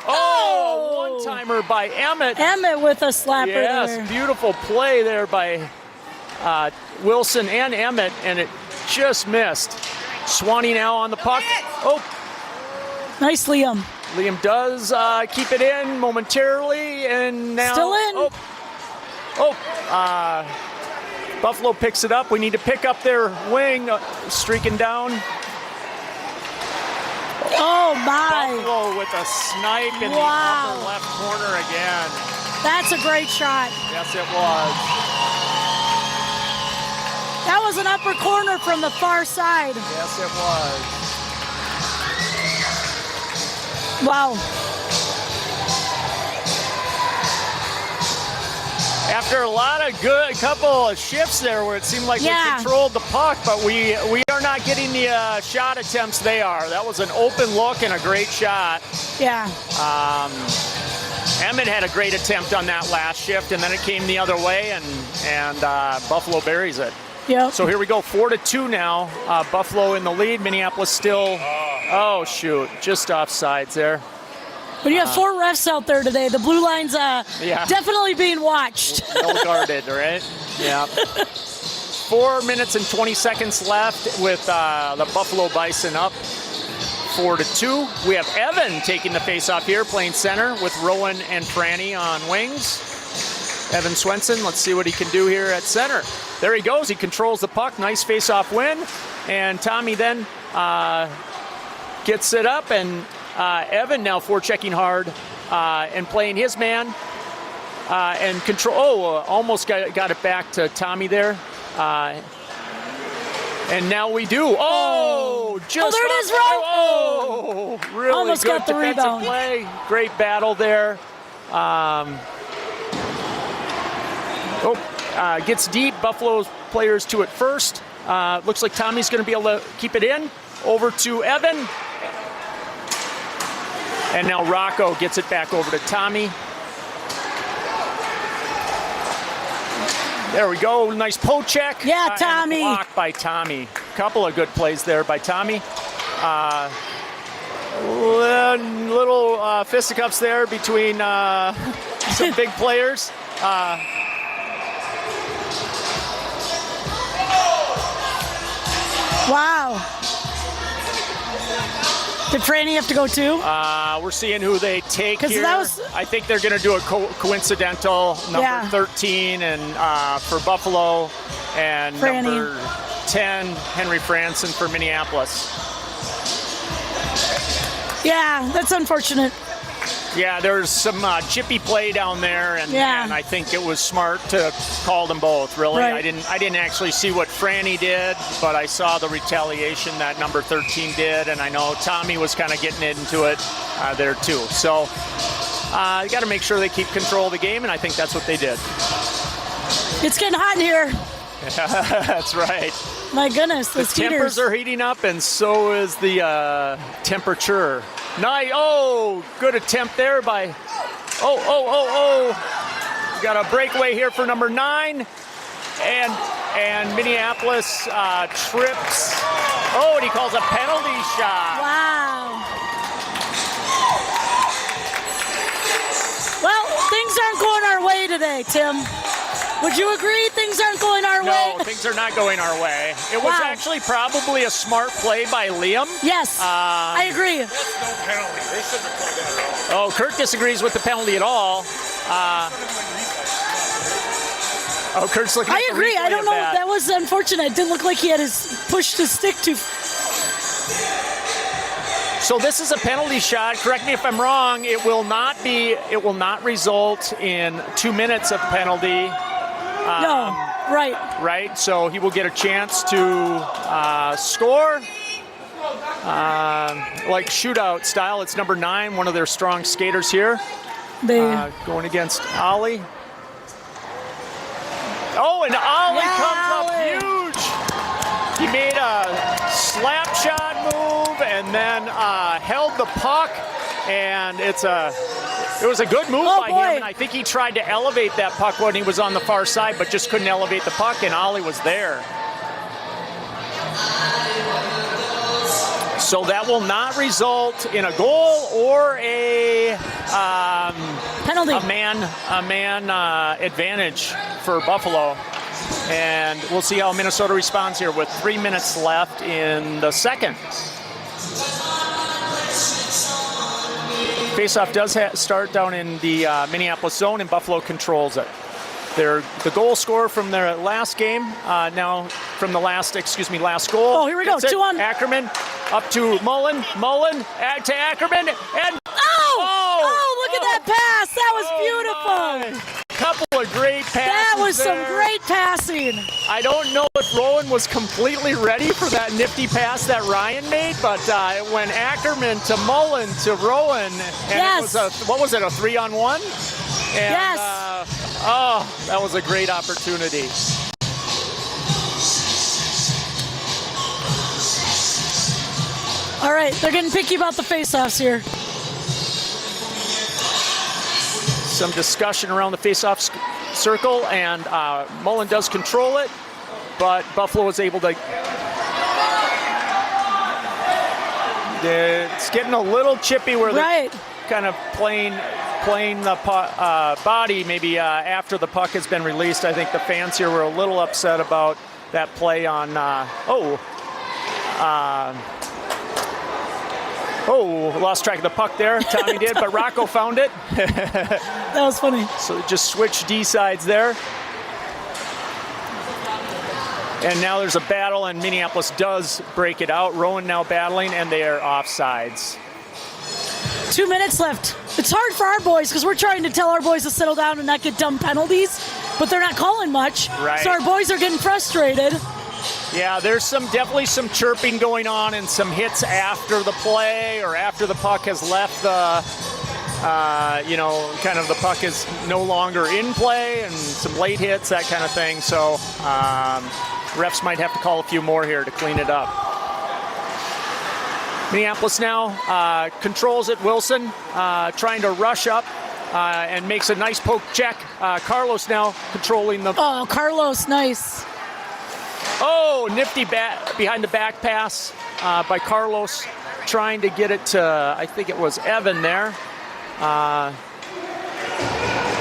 one-timer by Emmett. Emmett with a slapper Yes, there. beautiful play there by Wilson and Emmett, and it just missed. Swanee now on the puck. Nice, Liam. Liam does keep it in momentarily, and now Still in. Buffalo picks it up. We need to pick up their wing, streaking down. Oh, my. Buffalo with a snipe in the upper left corner again. That's a great shot. Yes, it was. That was an upper corner from the far side. Yes, it was. Wow. After a couple of shifts there where it seemed like we controlled the puck, but we are not getting the shot attempts they are. That was an open look and a great shot. Yeah. Emmett had a great attempt on that last shift, and then it came the other way, and Buffalo buries it. Yep. So here we go, 4-2 now. Buffalo in the lead. Minneapolis still, just offsides there. But you have 4 refs out there today. The blue line's definitely being watched. Well guarded, right? Yeah. 4 minutes and 20 seconds left with the Buffalo Bison up 4-2. We have Evan taking the face-off here, playing center with Rowan and Franny on wings. Evan Swenson, let's see what he can do here at center. There he goes. He controls the puck. Nice face-off win. And Tommy then gets it up, and Evan now forechecking hard and playing his man and control. Almost got it back to Tommy there. And now we do. Just there it is, Ro. Really almost good got the defensive rebound. play. Great battle there. Gets deep. Buffalo's players to it first. Looks like Tommy's going to be able to keep it in. Over to Evan. And now Rocco gets it back over to Tommy. There we go. Nice poke check. Yeah, Tommy. And blocked by Tommy. Couple of good plays there by Tommy. Little fisticuffs there between some big players. Wow. Did Franny have to go too? We're seeing who they take here. I think they're going to do a coincidental number 13 and for Buffalo, and Franny. number 10, Henry Franson for Minneapolis. Yeah, that's unfortunate. Yeah, there's some chippy play down there, and I think it was smart to call them both. Really, Right. I didn't actually see what Franny did, but I saw the retaliation that number 13 did, and I know Tommy was kind of getting into it there too. So you got to make sure they keep control of the game, and I think that's what they did. It's getting hot in here. That's right. My goodness, The tempers are heating up, and so is the temperature. Nice. Good attempt there by. We got a breakaway here for number 9, and Minneapolis trips. And he calls a penalty shot. Wow. Well, things aren't going our way today, Tim. Would you agree things aren't going our way? No, things are not going our way. It was actually probably a smart play by Liam. Yes, I agree. That's no penalty. They shouldn't have played that at all. Kurt disagrees with the penalty at all. Kurt's looking at I the agree. replay I don't of know. that. That was unfortunate. It didn't look like he had pushed his stick too. So this is a penalty shot. Correct me if I'm wrong. It will not result in 2 minutes of penalty. No. Right. right? So he will get a chance to score. Like shootout style. It's number 9, one of their strong skaters here. They Going against Ollie. Oh, and Ollie comes up huge. He made a slap shot move and then held the puck, and it was a good move by him. And I think he tried to elevate that puck when he was on the far side, but just couldn't elevate the puck, and Ollie was there. So that will not result in a goal or a penalty. A man advantage for Buffalo. And we'll see how Minnesota responds here with 3 minutes left in the second. Faceoff does start down in the Minneapolis zone, and Buffalo controls it. They're the goal scorer from their last game, now from the last goal. Oh, here we go, 2-on. Ackerman up to Mullen to Ackerman, and look at that pass. That was beautiful. Couple of great passes. That was some there. great passing. I don't know if Rowan was completely ready for that nifty pass that Ryan made, but it went Ackerman to Mullen to Rowan, and it was a 3-on-1? And, yes. That was a great opportunity. All right, they're getting picky about the face-offs here. Some discussion around the face-off circle, and Mullen does control it, but Buffalo is able to. It's getting a little chippy where they're kind of playing the body maybe after the puck has been released. I think the fans here were a little upset about that play on. Lost track of the puck there. Tommy did, but Rocco found it. That was funny. So just switch D sides there. And now there's a battle, and Minneapolis does break it out. Rowan now battling, and they are offsides. 2 minutes left. It's hard for our boys because we're trying to tell our boys to settle down and not get dumb penalties, but they're not calling much. Right. So our boys are getting frustrated. Yeah, there's definitely some chirping going on and some hits after the play or after the puck has left the, kind of the puck is no longer in play, and some late hits, that kind of thing. So refs might have to call a few more here to clean it up. Minneapolis now controls it. Wilson trying to rush up and makes a nice poke check. Carlos now controlling the... Oh, Carlos, nice. Oh, nifty behind the back pass by Carlos, trying to get it to, I think it was Evan there.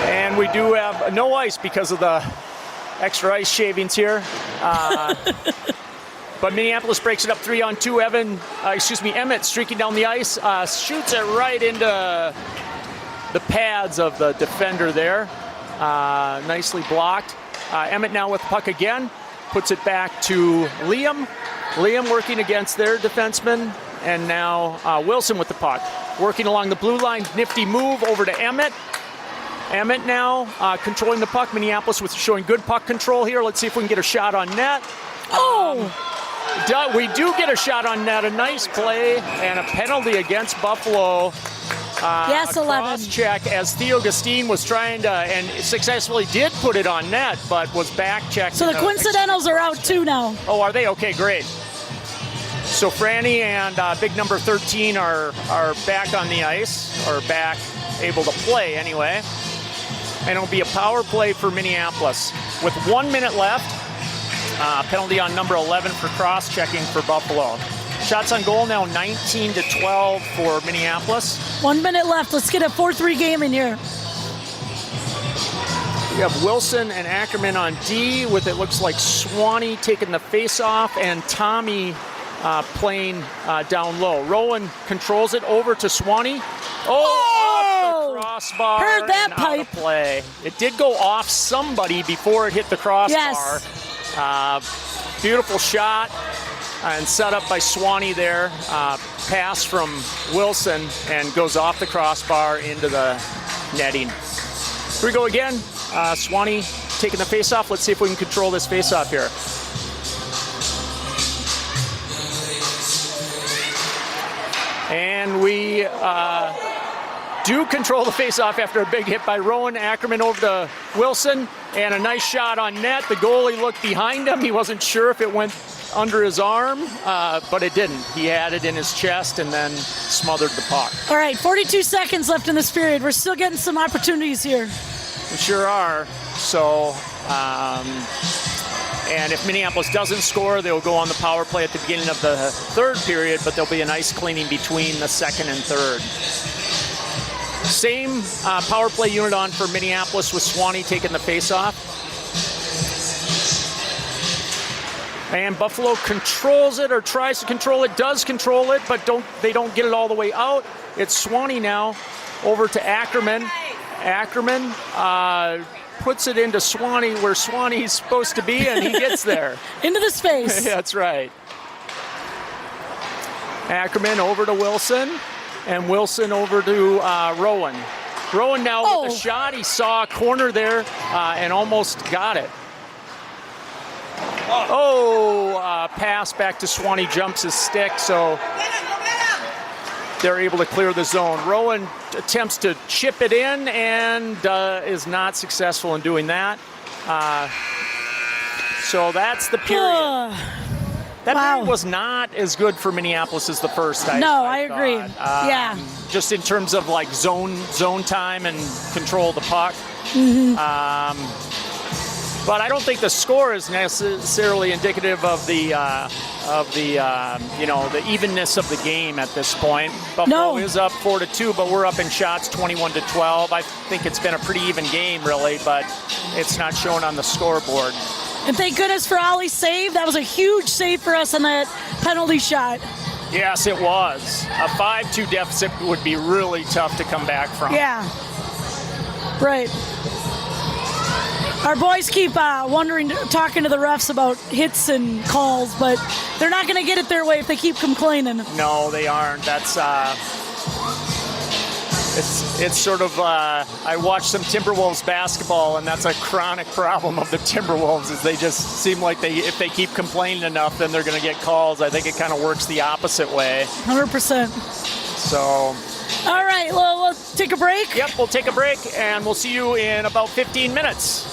And we do have no ice because of the extra ice shavings here. But Minneapolis breaks it up 3-on-2. Emmett streaking down the ice, shoots it right into the pads of the defender there. Nicely blocked. Emmett now with the puck again. Puts it back to Liam. Liam working against their defenseman. And now Wilson with the puck. Working along the blue line. Nifty move over to Emmett. Emmett now controlling the puck. Minneapolis showing good puck control here. Let's see if we can get a shot on net. We do get a shot on net. A nice play and a penalty against Buffalo. Yes, 11. Cross-check as Theo Gustine was trying to, and successfully did put it on net, but was back-checked. So the coincidentals are out too now. Oh, are they? Okay, great. So Franny and big number 13 are back on the ice, or back able to play anyway. And it'll be a power play for Minneapolis. With 1 minute left, penalty on number 11 for cross-checking for Buffalo. Shots on goal now 19-12 for Minneapolis. 1 minute left. Let's get a 4-3 game in here. We have Wilson and Ackerman on D with, it looks like, Swanee taking the face-off and Tommy playing down low. Rowan controls it over to Swanee. Off the crossbar. Heard that and pipe. Out of play. It did go off somebody before it hit the crossbar. Yes. Beautiful shot. And set up by Swanee there. Pass from Wilson and goes off the crossbar into the netting. Here we go again. Swanee taking the face-off. Let's see if we can control this face-off here. And we do control the face-off after a big hit by Rowan. Ackerman over to Wilson, and a nice shot on net. The goalie looked behind him. He wasn't sure if it went under his arm, but it didn't. He had it in his chest and then smothered the puck. All right, 42 seconds left in this period. We're still getting some opportunities here. We sure are. So, and if Minneapolis doesn't score, they'll go on the power play at the beginning of the third period, but there'll be a nice cleaning between the second and third. Same power play unit on for Minneapolis with Swanee taking the face-off. And Buffalo controls it, or tries to control it, does control it, but they don't get it all the way out. It's Swanee now over to Ackerman. Ackerman puts it into Swanee where Swanee's supposed to be, and he gets there. Into the space. That's right. Ackerman over to Wilson, and Wilson over to Rowan. Rowan now with a shot. He saw a corner there and almost got it. Pass back to Swanee, jumps his stick, so they're able to clear the zone. Rowan attempts to chip it in and is not successful in doing that. So that's the period. That period was not as good for Minneapolis as the first. I agree. Yeah. Just in terms of like zone time and control of the puck. But I don't think the score is necessarily indicative of the the evenness of the game at this point. Buffalo is up 4-2, but we're up in shots 21-12. I think it's been a pretty even game, really, but it's not shown on the scoreboard. And thank goodness for Ollie's save. That was a huge save for us on that penalty shot. Yes, it was. A 5-2 deficit would be really tough to come back from. Yeah. Right. Our boys keep talking to the refs about hits and calls, but they're not going to get it their way if they keep complaining. No, they aren't. That's it's sort of I watch some Timberwolves basketball, and that's a chronic problem of the Timberwolves. Is they just seem like if they keep complaining enough, then they're going to get calls. I think it kind of works the opposite way. 100%. So. All right, well, we'll take a break. Yep, we'll take a break, and we'll see you in about 15 minutes.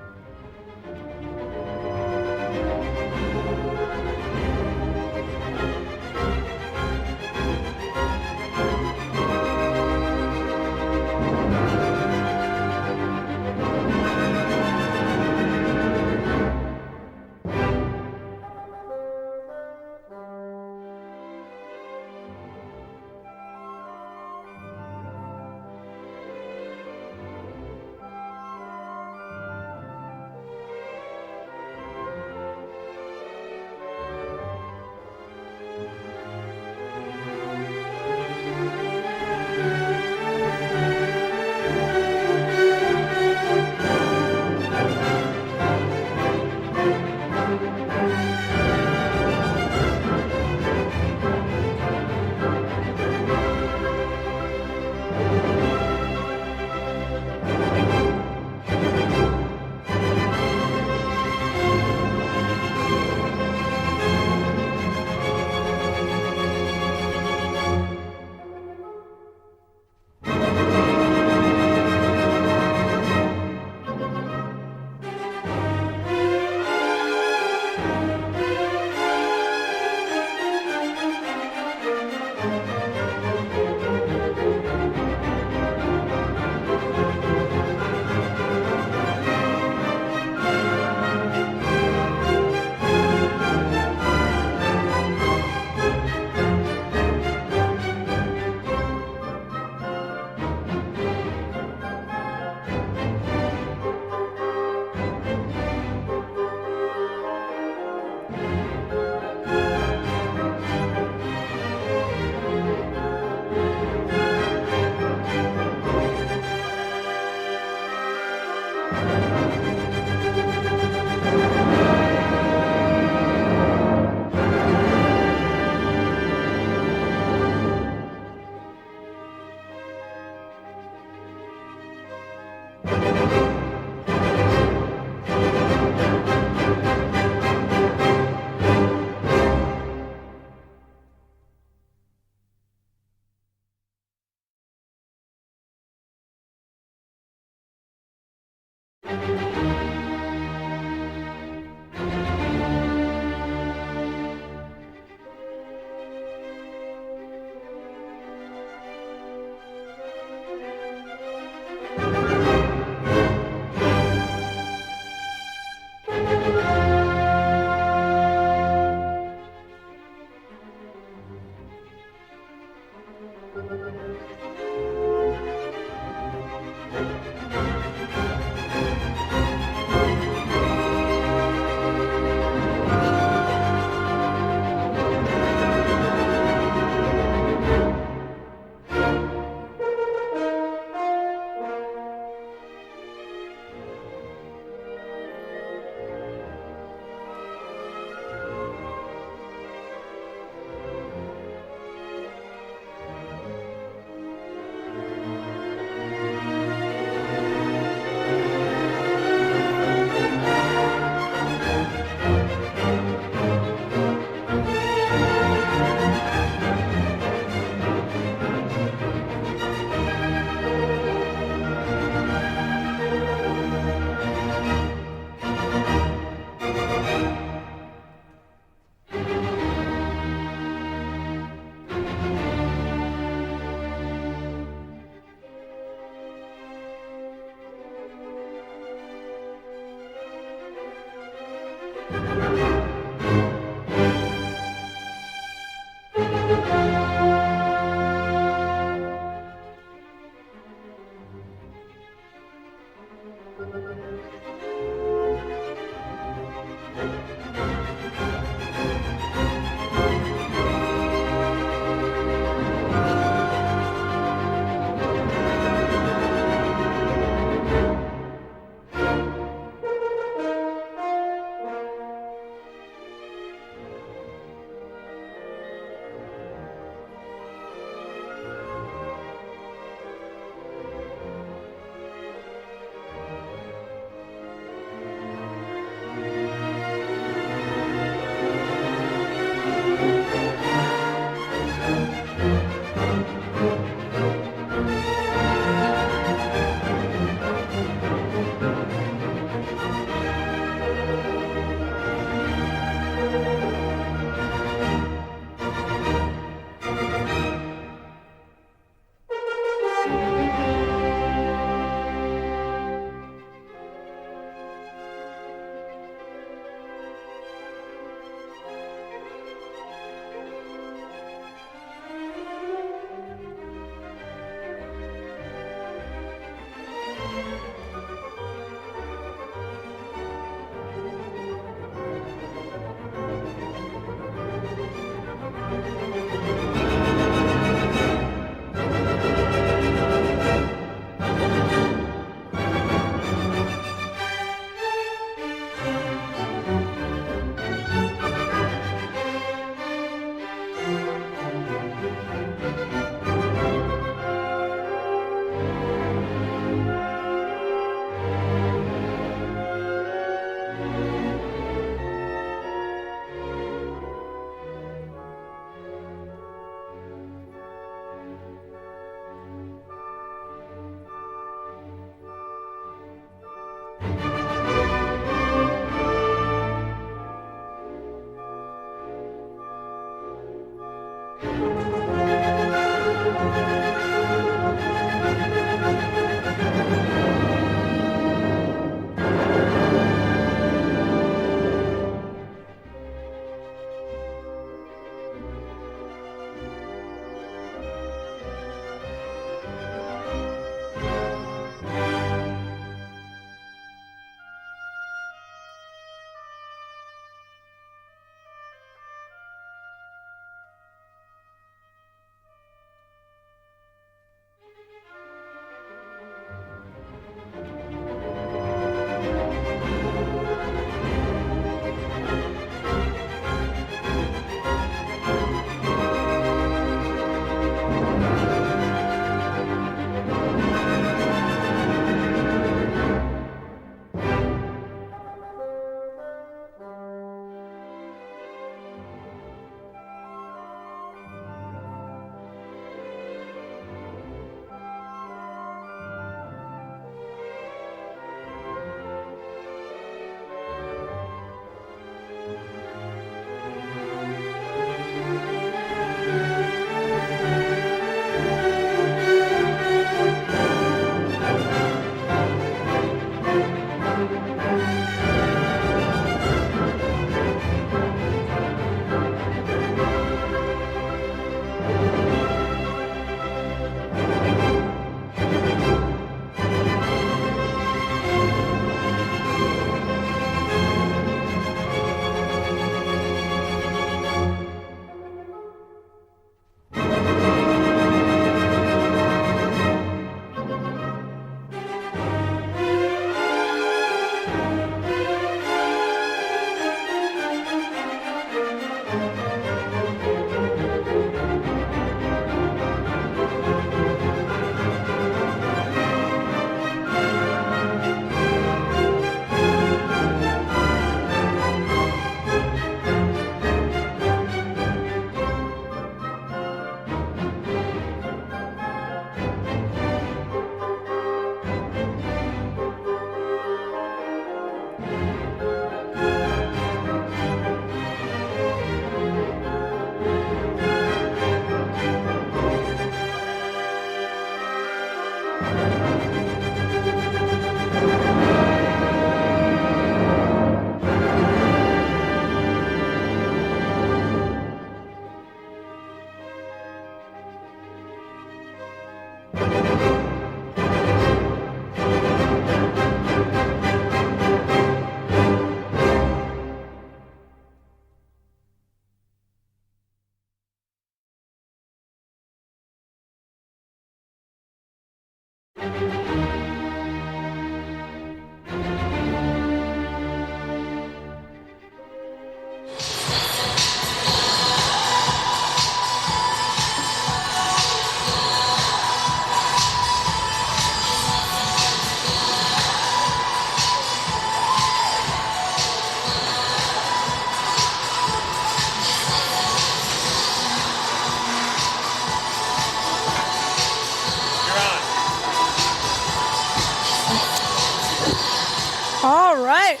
All right,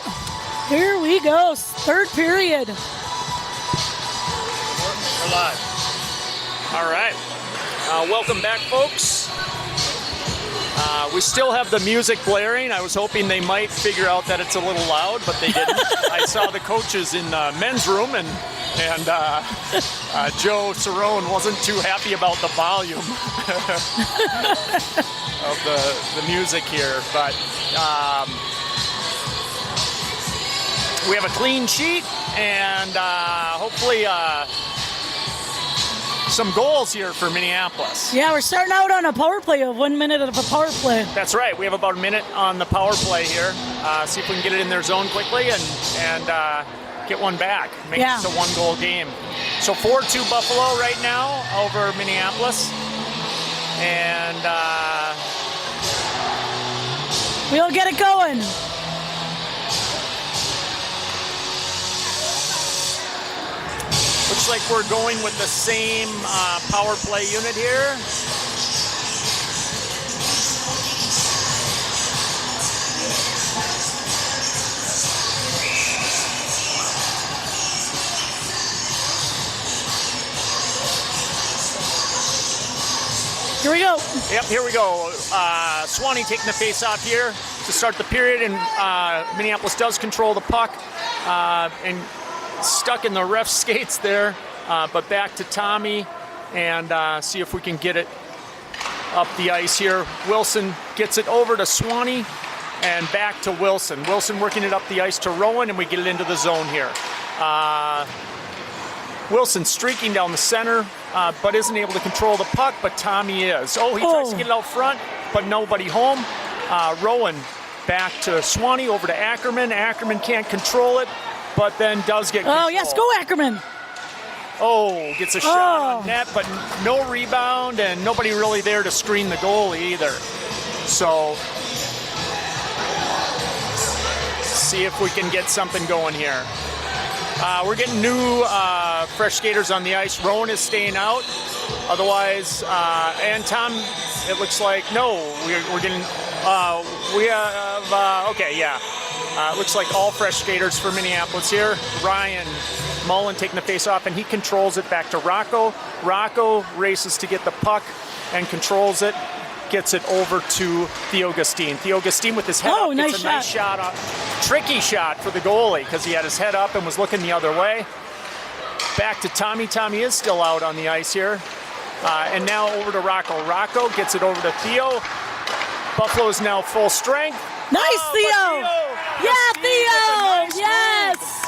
here we go. Third period. We're live. All right. Welcome back, folks. We still have the music blaring. I was hoping they might figure out that it's a little loud, but they didn't. I saw the coaches in the men's room, and Joe Cerrone wasn't too happy about the volume of the music here. But we have a clean sheet, and hopefully some goals here for Minneapolis. Yeah, we're starting out on a power play of 1 minute of a power play. That's right. We have about a minute on the power play here. See if we can get it in their zone quickly and get one back. Make this a one-goal game. So 4-2 Buffalo right now over Minneapolis. And we'll get it going. Looks like we're going with the same power play unit here. Here we go. Yep, here we go. Swanee taking the face off here to start the period, and Minneapolis does control the puck and stuck in the ref's skates there, but back to Tommy and see if we can get it up the ice here. Wilson gets it over to Swanee and back to Wilson. Wilson working it up the ice to Rowan, and we get it into the zone here. Wilson streaking down the center, but isn't able to control the puck, but Tommy is. Oh, he tries to get it out front, but nobody home. Rowan back to Swanee, over to Ackerman. Ackerman can't control it, but then does get control. Oh, yes, go Ackerman. Oh, gets a shot on net, but no rebound, and nobody really there to screen the goalie either. So, see if we can get something going here. We're getting new fresh skaters on the ice. Rowan is staying out. Otherwise, and Tom, it looks like, no, we're getting, we have, okay, yeah. Looks like all fresh skaters for Minneapolis here. Ryan Mullen taking the face off, and he controls it back to Rocco. Rocco races to get the puck and controls it. Gets it over to Theo-Augustin. Theo-Augustin with his head up gets a nice shot. Tricky shot for the goalie because he had his head up and was looking the other way. Back to Tommy. Tommy is still out on the ice here. And now over to Rocco. Rocco gets it over to Theo. Buffalo is now full strength. Nice, Theo! Yeah, Theo! Nice yes!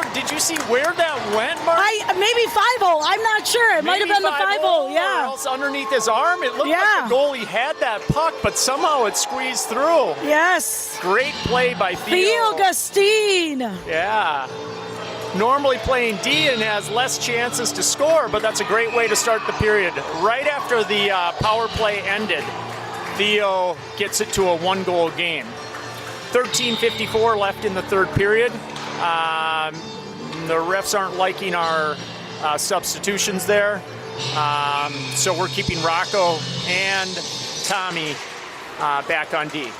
move. Did you see where that went, Mark? Maybe 5-0. I'm not sure. It might have been the 5-0, yeah. Or else underneath his arm. It looked like the goalie had that puck, but somehow it squeezed through. Yes. Great play by Theo. Theo-Augustin. Yeah. Normally playing D and has less chances to score, but that's a great way to start the period. Right after the power play ended, Theo gets it to a one-goal game. 13:54 left in the third period. The refs aren't liking our substitutions there. So we're keeping Rocco and Tommy back on D.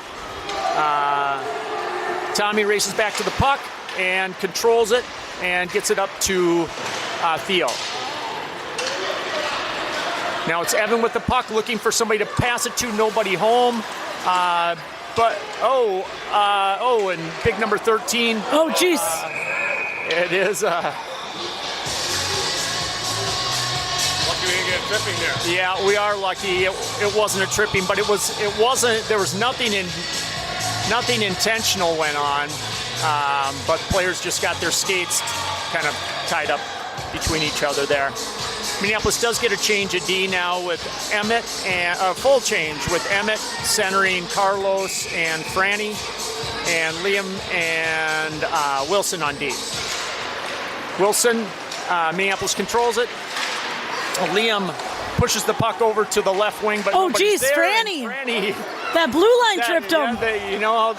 Tommy races back to the puck and controls it and gets it up to Theo. Now it's Evan with the puck, looking for somebody to pass it to. Nobody home. And big number 13. Oh, jeez. It is. Lucky we didn't get a tripping there. Yeah, we are lucky. It wasn't a tripping, but it wasn't. There was nothing intentional went on. But players just got their skates kind of tied up between each other there. Minneapolis does get a change of D now with Emmett, and a full change with Emmett centering Carlos and Franny, and Liam and Wilson on D. Wilson, Minneapolis controls it. Liam pushes the puck over to the left wing, but nobody's there. Franny. Franny. That blue line tripped him. You know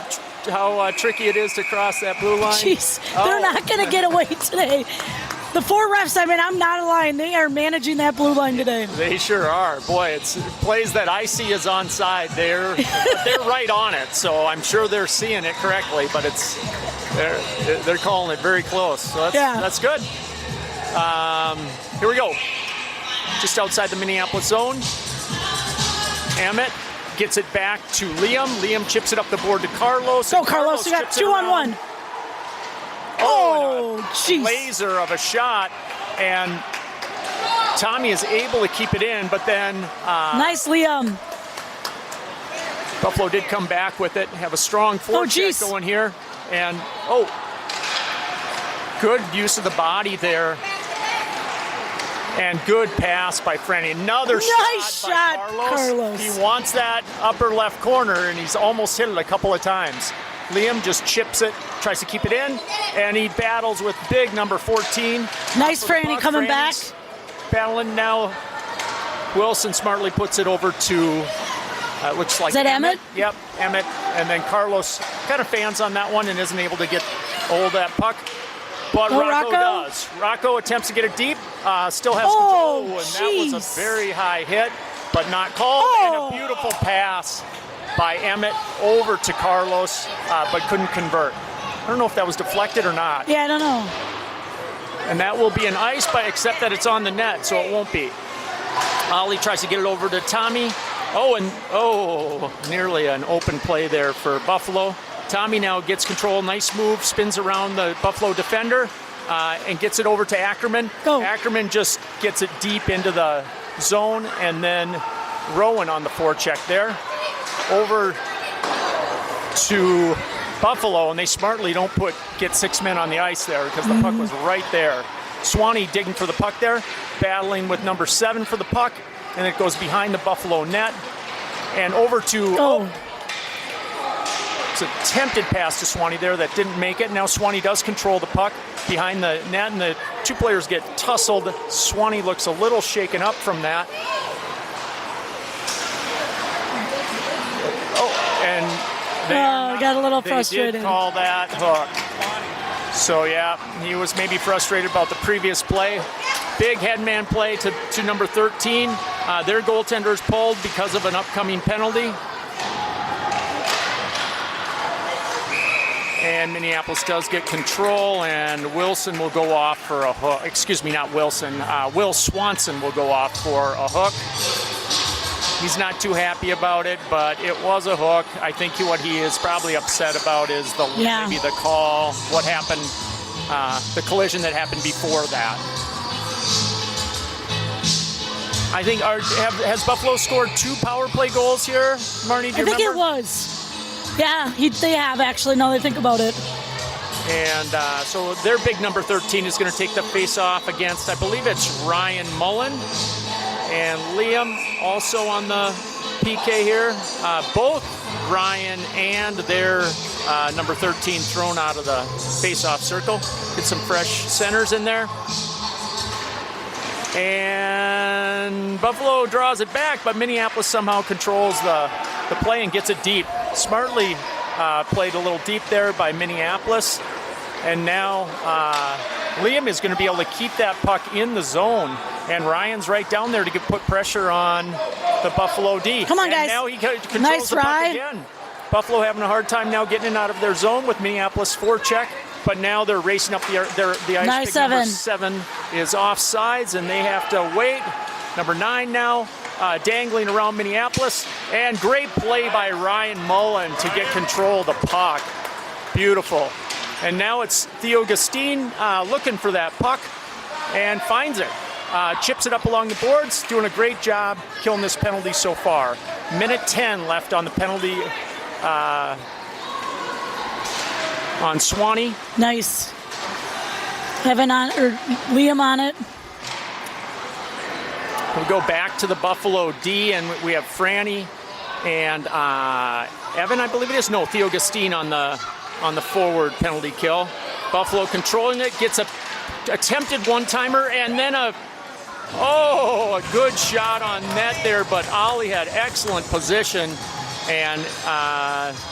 how tricky it is to cross that blue line? Jeez, they're not going to get away today. The 4 refs, I mean, I'm not lying. They are managing that blue line today. They sure are. Boy, it's plays that I see is onside. They're right on it, so I'm sure they're seeing it correctly, but they're calling it very close. So that's good. Here we go. Just outside the Minneapolis zone. Emmett gets it back to Liam. Liam chips it up the board to Carlos. Go, Carlos. You got 2-on-1. Oh, jeez. Laser of a shot, and Tommy is able to keep it in, but then nice, Liam. Buffalo did come back with it, have a strong forecheck going here, and good use of the body there, and good pass by Franny. Another nice shot by Carlos. He wants that upper left corner, and he's almost hit it a couple of times. Liam just chips it, tries to keep it in, and he battles with big number 14. Nice Franny coming back. Battling now. Wilson smartly puts it over to, looks like is that Emmett? Yep, Emmett. And then Carlos kind of fans on that one and isn't able to get hold of that puck. But Rocco does. Rocco attempts to get it deep, still has control, and that was a very high hit, but not called. And a beautiful pass by Emmett over to Carlos, but couldn't convert. I don't know if that was deflected or not. Yeah, I don't know. And that will be an ice, but except that it's on the net, so it won't be. Ollie tries to get it over to Tommy. Nearly an open play there for Buffalo. Tommy now gets control, nice move, spins around the Buffalo defender, and gets it over to Ackerman. Go. Ackerman just gets it deep into the zone, and then Rowan on the forecheck there. Over to Buffalo, and they smartly don't get 6 men on the ice there because the puck was right there. Swanee digging for the puck there, battling with number 7 for the puck, and it goes behind the Buffalo net. And over to it's a attempted pass to Swanee there that didn't make it. Now Swanee does control the puck behind the net, and the two players get tussled. Swanee looks a little shaken up from that. And got a little frustrated. They did call that hook. So yeah, he was maybe frustrated about the previous play. Big headman play to number 13. Their goaltender is pulled because of an upcoming penalty. And Minneapolis does get control, and Wilson will go off for a hook. Excuse me, not Wilson. Will Swanson will go off for a hook. He's not too happy about it, but it was a hook. I think what he is probably upset about is maybe the call, what happened, the collision that happened before that. I think, has Buffalo scored 2 power play goals here, Marnie? Do you remember? It was. Yeah, they have actually, now that I think about it. And so their big number 13 is going to take the face-off against, I believe it's Ryan Mullen. And Liam also on the PK here. Both Ryan and their number 13 thrown out of the face-off circle. Get some fresh centers in there. And Buffalo draws it back, but Minneapolis somehow controls the play and gets it deep. Smartly played a little deep there by Minneapolis. And now Liam is going to be able to keep that puck in the zone. And Ryan's right down there to put pressure on the Buffalo D. Come on, guys. Now he controls the puck again. Buffalo having a hard time now getting it out of their zone with Minneapolis forecheck. But now they're racing up the ice. Nice Big number 7 is offsides, and they have to wait. Number 9 now, dangling around Minneapolis. And great play by Ryan Mullen to get control of the puck. Beautiful. And now it's Theo Gustine looking for that puck and finds it. Chips it up along the boards, doing a great job killing this penalty so far. Minute 10 left on the penalty on Swanee. Nice. Evan on, or Liam on it. We'll go back to the Buffalo D, and we have Franny and Evan, I believe it is. No, Theo Gustine on the forward penalty kill. Buffalo controlling it, gets a attempted one-timer, and then a good shot on net there, but Ollie had excellent position and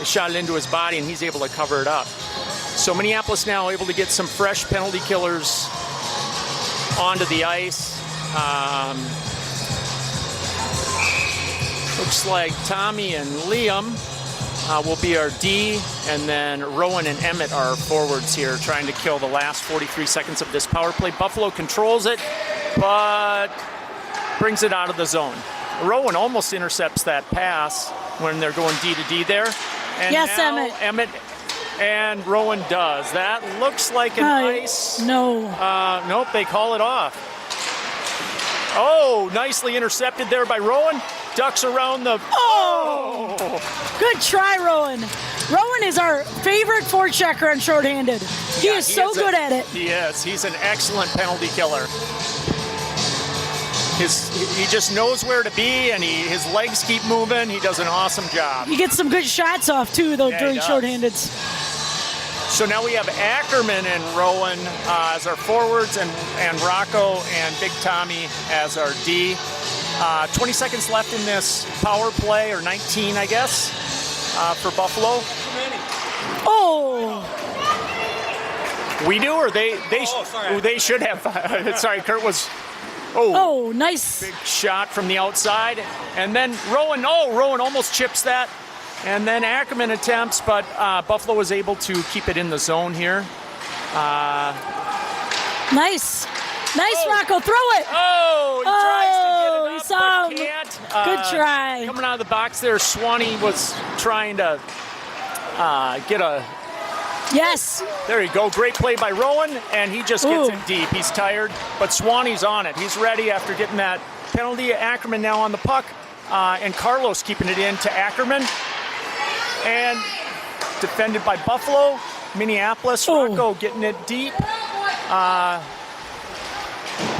shot it into his body, and he's able to cover it up. So Minneapolis now able to get some fresh penalty killers onto the ice. Looks like Tommy and Liam will be our D, and then Rowan and Emmett are forwards here, trying to kill the last 43 seconds of this power play. Buffalo controls it, but brings it out of the zone. Rowan almost intercepts that pass when they're going D to D there. And yes, now Emmett and Rowan does. That looks like an ice. No. Nope, they call it off. Oh, nicely intercepted there by Rowan. Ducks around the... Oh! Good try, Rowan. Rowan is our favorite forechecker on shorthanded. He is so good at it. He is. He's an excellent penalty killer. He just knows where to be, and his legs keep moving. He does an awesome job. He gets some good shots off, too, though, during shorthandeds. So now we have Ackerman and Rowan as our forwards, and Rocco and Big Tommy as our D. 20 seconds left in this power play, or 19, I guess, for Buffalo. Oh! We do, or they should have. Sorry, Kurt was... Oh, nice. Big shot from the outside. And then Rowan almost chips that. And then Ackerman attempts, but Buffalo was able to keep it in the zone here. Nice. Nice, Rocco. Throw it. Oh, he tries to get it up, but can't. Good try. Coming out of the box there, Swanee was trying to get a... Yes. There you go. Great play by Rowan, and he just gets it deep. He's tired, but Swanee's on it. He's ready after getting that penalty. Ackerman now on the puck, and Carlos keeping it in to Ackerman. And defended by Buffalo. Minneapolis, Rocco getting it deep.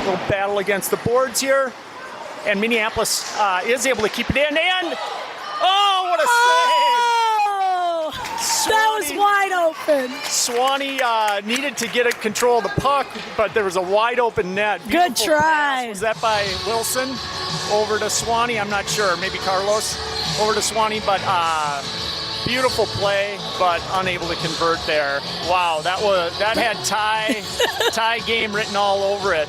Little battle against the boards here. And Minneapolis is able to keep it in, and what a save! That was wide open. Swanee needed to get control of the puck, but there was a wide open net. Good try. Pass. Was that by Wilson over to Swanee? I'm not sure. Maybe Carlos over to Swanee, but beautiful play, but unable to convert there. Wow, that had tie game written all over it.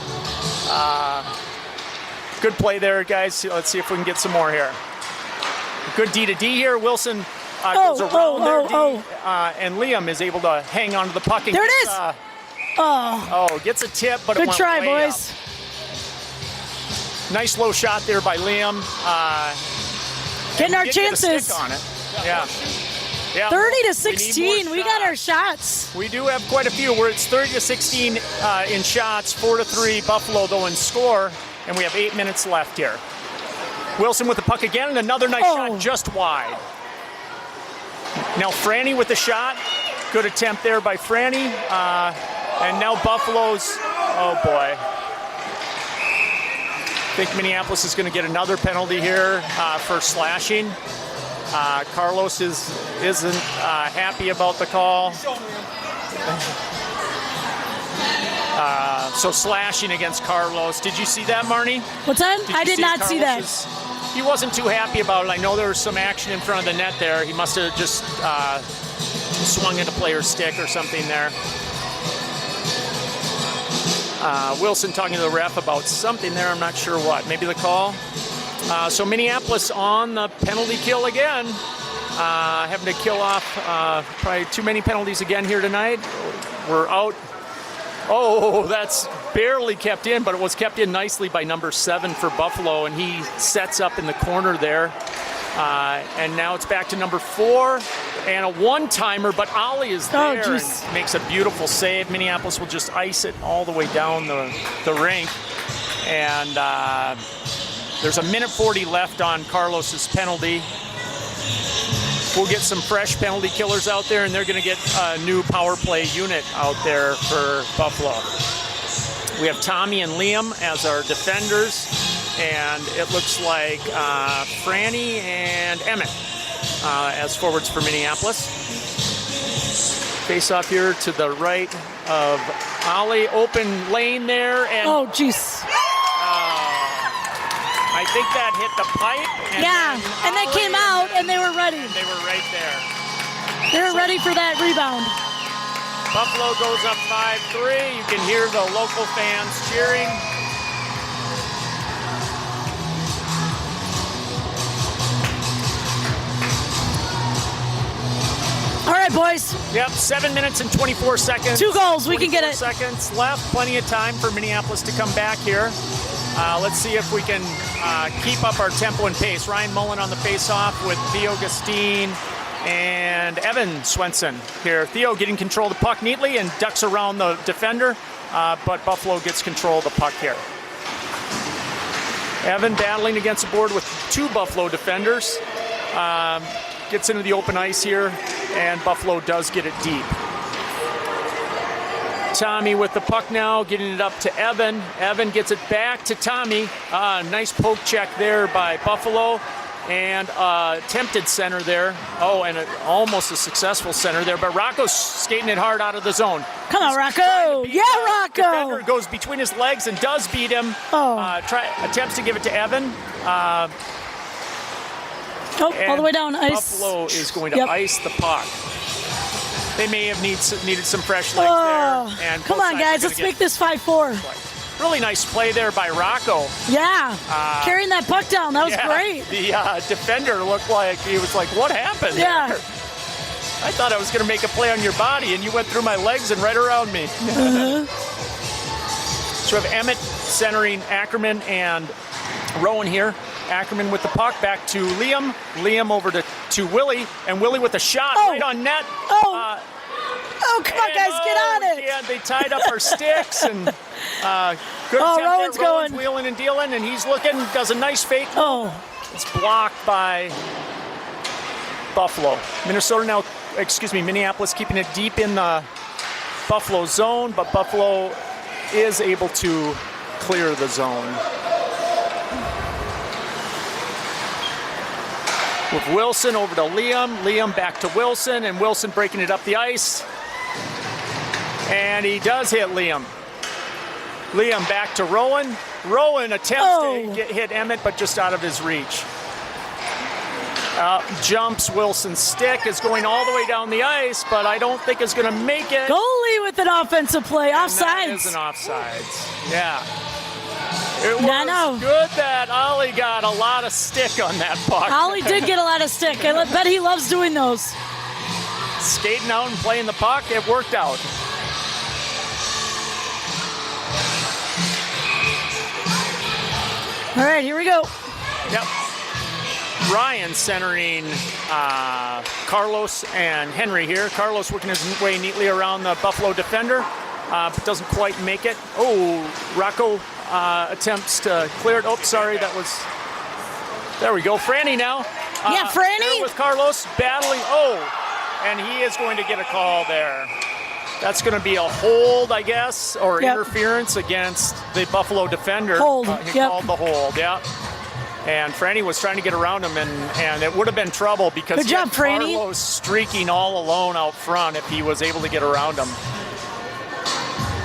Good play there, guys. Let's see if we can get some more here. Good D to D here. Wilson goes around their D, and Liam is able to hang on to the puck. And there it is. Gets a tip, but good it went try, way boys. Up. Nice low shot there by Liam. Getting our chances. Get a stick on it. Yeah. 30-16. We got our shots. We do have quite a few. It's 30-16 in shots, 4-3 Buffalo though in score, and we have 8 minutes left here. Wilson with the puck again, and another nice shot just wide. Now Franny with the shot. Good attempt there by Franny. And now Buffalo's, oh boy. I think Minneapolis is going to get another penalty here for slashing. Carlos isn't happy about the call. So slashing against Carlos. Did you see that, Marnie? What's that? I did not see that. He wasn't too happy about it. I know there was some action in front of the net there. He must have just swung at a player's stick or something there. Wilson talking to the ref about something there. I'm not sure what. Maybe the call. So Minneapolis on the penalty kill again. Having to kill off probably too many penalties again here tonight. We're out. Oh, that's barely kept in, but it was kept in nicely by number 7 for Buffalo, and he sets up in the corner there. And now it's back to number 4 and a one-timer, but Ollie is there and makes a beautiful save. Minneapolis will just ice it all the way down the rink. And there's a minute 40 left on Carlos's penalty. We'll get some fresh penalty killers out there, and they're going to get a new power play unit out there for Buffalo. We have Tommy and Liam as our defenders, and it looks like Franny and Emmett as forwards for Minneapolis. Face off here to the right of Ollie, open lane there, and oh, jeez. I think that hit the pipe. And and they came out, and they were ready. And they were right there. They were ready for that rebound. Buffalo goes up 5-3. You can hear the local fans cheering. All right, boys. Yep, 7 minutes and 24 seconds. 2 goals, we can get it. Seconds left, plenty of time for Minneapolis to come back here. Let's see if we can keep up our tempo and pace. Ryan Mullen on the face-off with Theo Gustine and Evan Swenson here. Theo getting control of the puck neatly and ducks around the defender, but Buffalo gets control of the puck here. Evan battling against the board with 2 Buffalo defenders. Gets into the open ice here, and Buffalo does get it deep. Tommy with the puck now, getting it up to Evan. Evan gets it back to Tommy. Nice poke check there by Buffalo. And attempted center there. Oh, and almost a successful center there. But Rocco's skating it hard out of the zone. Come on, Rocco. Yeah, Rocco. Defender goes between his legs and does beat him. Attempts to give it to Evan. All the way down ice. Buffalo is going to ice the puck. They may have needed some fresh legs there. And come on, guys. Let's make this 5-4. Really nice play there by Rocco. Yeah. Carrying that puck down. That was great. The defender looked like he was like, what happened? Yeah. There? I thought I was going to make a play on your body, and you went through my legs and right around me. So we have Emmett centering Ackerman and Rowan here. Ackerman with the puck back to Liam. Liam over to Willie, and Willie with a shot right on net. Come on, guys, get on it. Yeah, they tied up our sticks, and good Rowan's Rowan's going. wheeling and dealing, and he's looking, does a nice fake. It's blocked by Buffalo. Minneapolis keeping it deep in the Buffalo zone, but Buffalo is able to clear the zone. With Wilson over to Liam. Liam back to Wilson, and Wilson breaking it up the ice. And he does hit Liam. Liam back to Rowan. Rowan attempts to hit Emmett, but just out of his reach. Jumps Wilson's stick, is going all the way down the ice, but I don't think is going to make it. Goalie with an offensive play, offsides. That is an offsides, yeah. It was good that Ollie got a lot of stick on that puck. Ollie did get a lot of stick. I bet he loves doing those. Skating out and playing the puck, it worked out. All right, here we go. Yep. Ryan centering Carlos and Henry here. Carlos working his way neatly around the Buffalo defender, but doesn't quite make it. Rocco attempts to clear it. Sorry, that was... There we go. Franny now. Franny. With Carlos battling. And he is going to get a call there. That's going to be a hold, I guess, or interference against the Buffalo defender. Hold. He called the hold, And Franny was trying to get around him, and it would have been trouble because Good job, Franny. Carlos streaking all alone out front if he was able to get around him.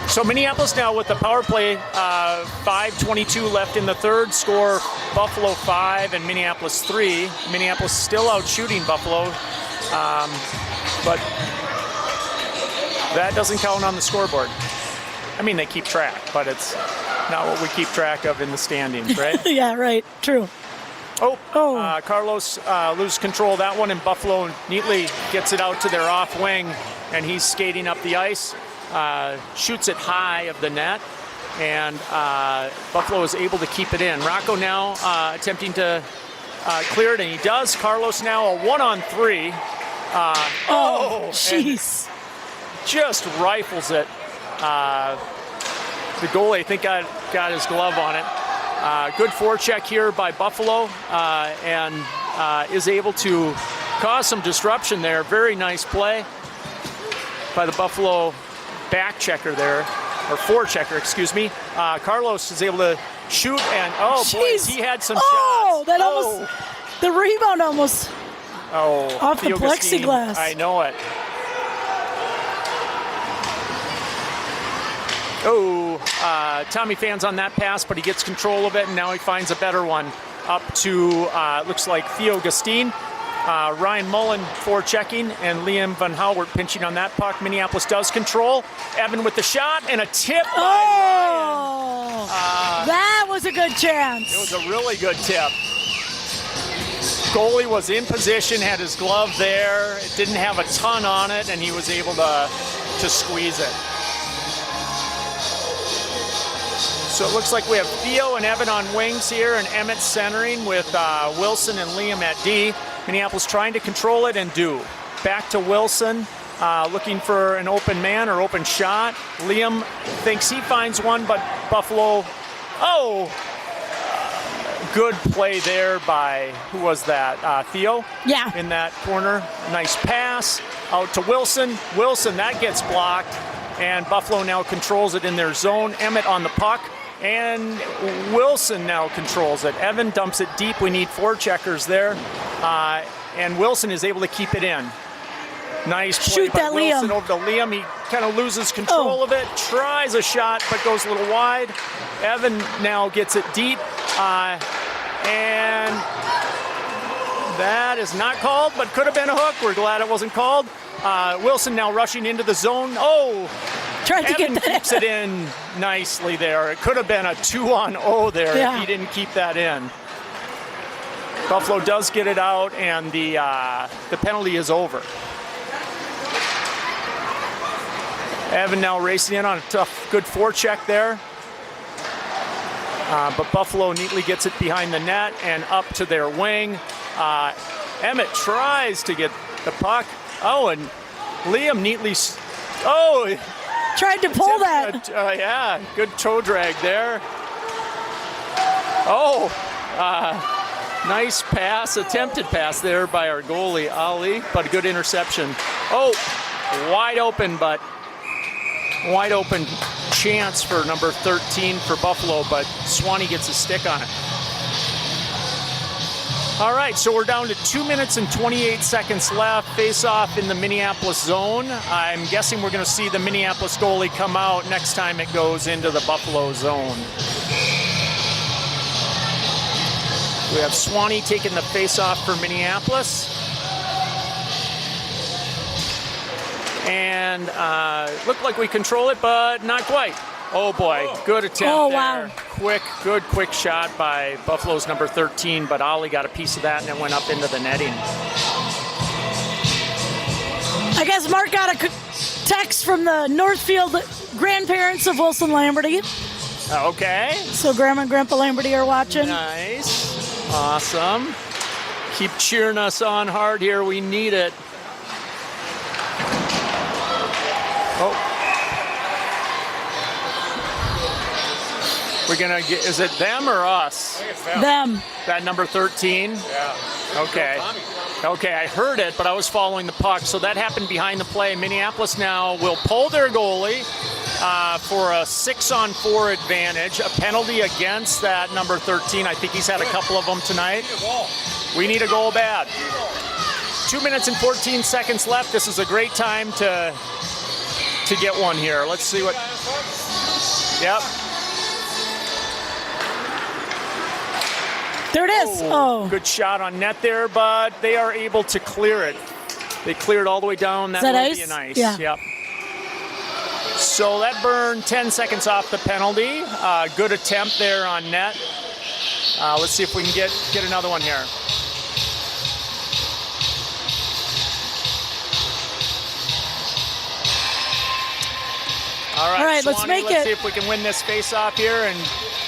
So Minneapolis now with the power play, 5:22 left in the third. Score Buffalo 5 and Minneapolis 3. Minneapolis still out shooting Buffalo, but that doesn't count on the scoreboard. I mean, they keep track, but it's not what we keep track of in the standings, right? Yeah, right. True. Carlos loses control of that one, and Buffalo neatly gets it out to their off wing, and he's skating up the ice. Shoots it high of the net, And Buffalo is able to keep it in. Rocco now attempting to clear it, and he does. Carlos now a 1-on-3. Jeez. Just rifles it. The goalie, I think, got his glove on it. Good forecheck here by Buffalo, and is able to cause some disruption there. Very nice play by the Buffalo back checker there, or forechecker, excuse me. Carlos is able to shoot, and boy, he had some shots. That almost, the rebound almost off the Theo Gustine, plexiglass. I know it. Tommy Phan's on that pass, but he gets control of it, and now he finds a better one up to, looks like Theo Gustine. Ryan Mullen forechecking, and Liam Van Howard pinching on that puck. Minneapolis does control. Evan with the shot, and a tip by Ryan. That was a good chance. It was a really good tip. Goalie was in position, had his glove there. It didn't have a ton on it, and he was able to squeeze it. So it looks like we have Theo and Evan on wings here, and Emmett centering with Wilson and Liam at D. Minneapolis trying to control it and do. Back to Wilson, looking for an open man or open shot. Liam thinks he finds one, but Buffalo, good play there by, who was that? Theo? Yeah. In that corner. Nice pass out to Wilson. Wilson, that gets blocked, and Buffalo now controls it in their zone. Emmett on the puck. And Wilson now controls it. Evan dumps it deep. We need forecheckers there. And Wilson is able to keep it in. Nice play Shoot by that, Wilson Liam. over to Liam. He kind of loses control of it. Tries a shot, but goes a little wide. Evan now gets it deep. And that is not called, but could have been a hook. We're glad it wasn't called. Wilson now rushing into the zone. Tried to Evan get that. keeps it in nicely there. It could have been a 2-on-0 there if he didn't keep that in. Buffalo does get it out, and the penalty is over. Evan now racing in on a tough, good forecheck there. But Buffalo neatly gets it behind the net and up to their wing. Emmett tries to get the puck. And Liam neatly... Tried to pull that. Yeah, good toe drag there. Nice pass, attempted pass there by our goalie, Ali, but a good interception. Wide open chance for number 13 for Buffalo, but Swanee gets a stick on it. All right, so we're down to 2 minutes and 28 seconds left. Face-off in the Minneapolis zone. I'm guessing we're going to see the Minneapolis goalie come out next time it goes into the Buffalo zone. We have Swanee taking the face-off for Minneapolis. And looked like we control it, but not quite. Oh boy, good attempt there. Wow. Quick shot by Buffalo's number 13, but Ollie got a piece of that and it went up into the netting. I guess Mark got a text from the Northfield grandparents of Wilson Lamberty. Okay. So Grandma and Grandpa Lamberty are watching. Nice. Awesome. Keep cheering us on hard here. We need it. We're going to get, is it them or us? I think it's Them. That number 13? Yeah. Okay. Okay, I heard it, but I was following the puck. So that happened behind the play. Minneapolis now will pull their goalie for a 6-on-4 advantage. A penalty against that number 13. I think he's had a couple of them tonight. We need a goal bad. 2 minutes and 14 seconds left. This is a great time to get one here. Let's see what... Yep. There it is. Good shot on net there, but they are able to clear it. They cleared all the way down. That will be an ice. Yeah. Yep. So that burned 10 seconds off the penalty. Good attempt there on net. Let's see if we can get another one here. All right, right, let's Swanee, make let's it. see if we can win this face-off here. And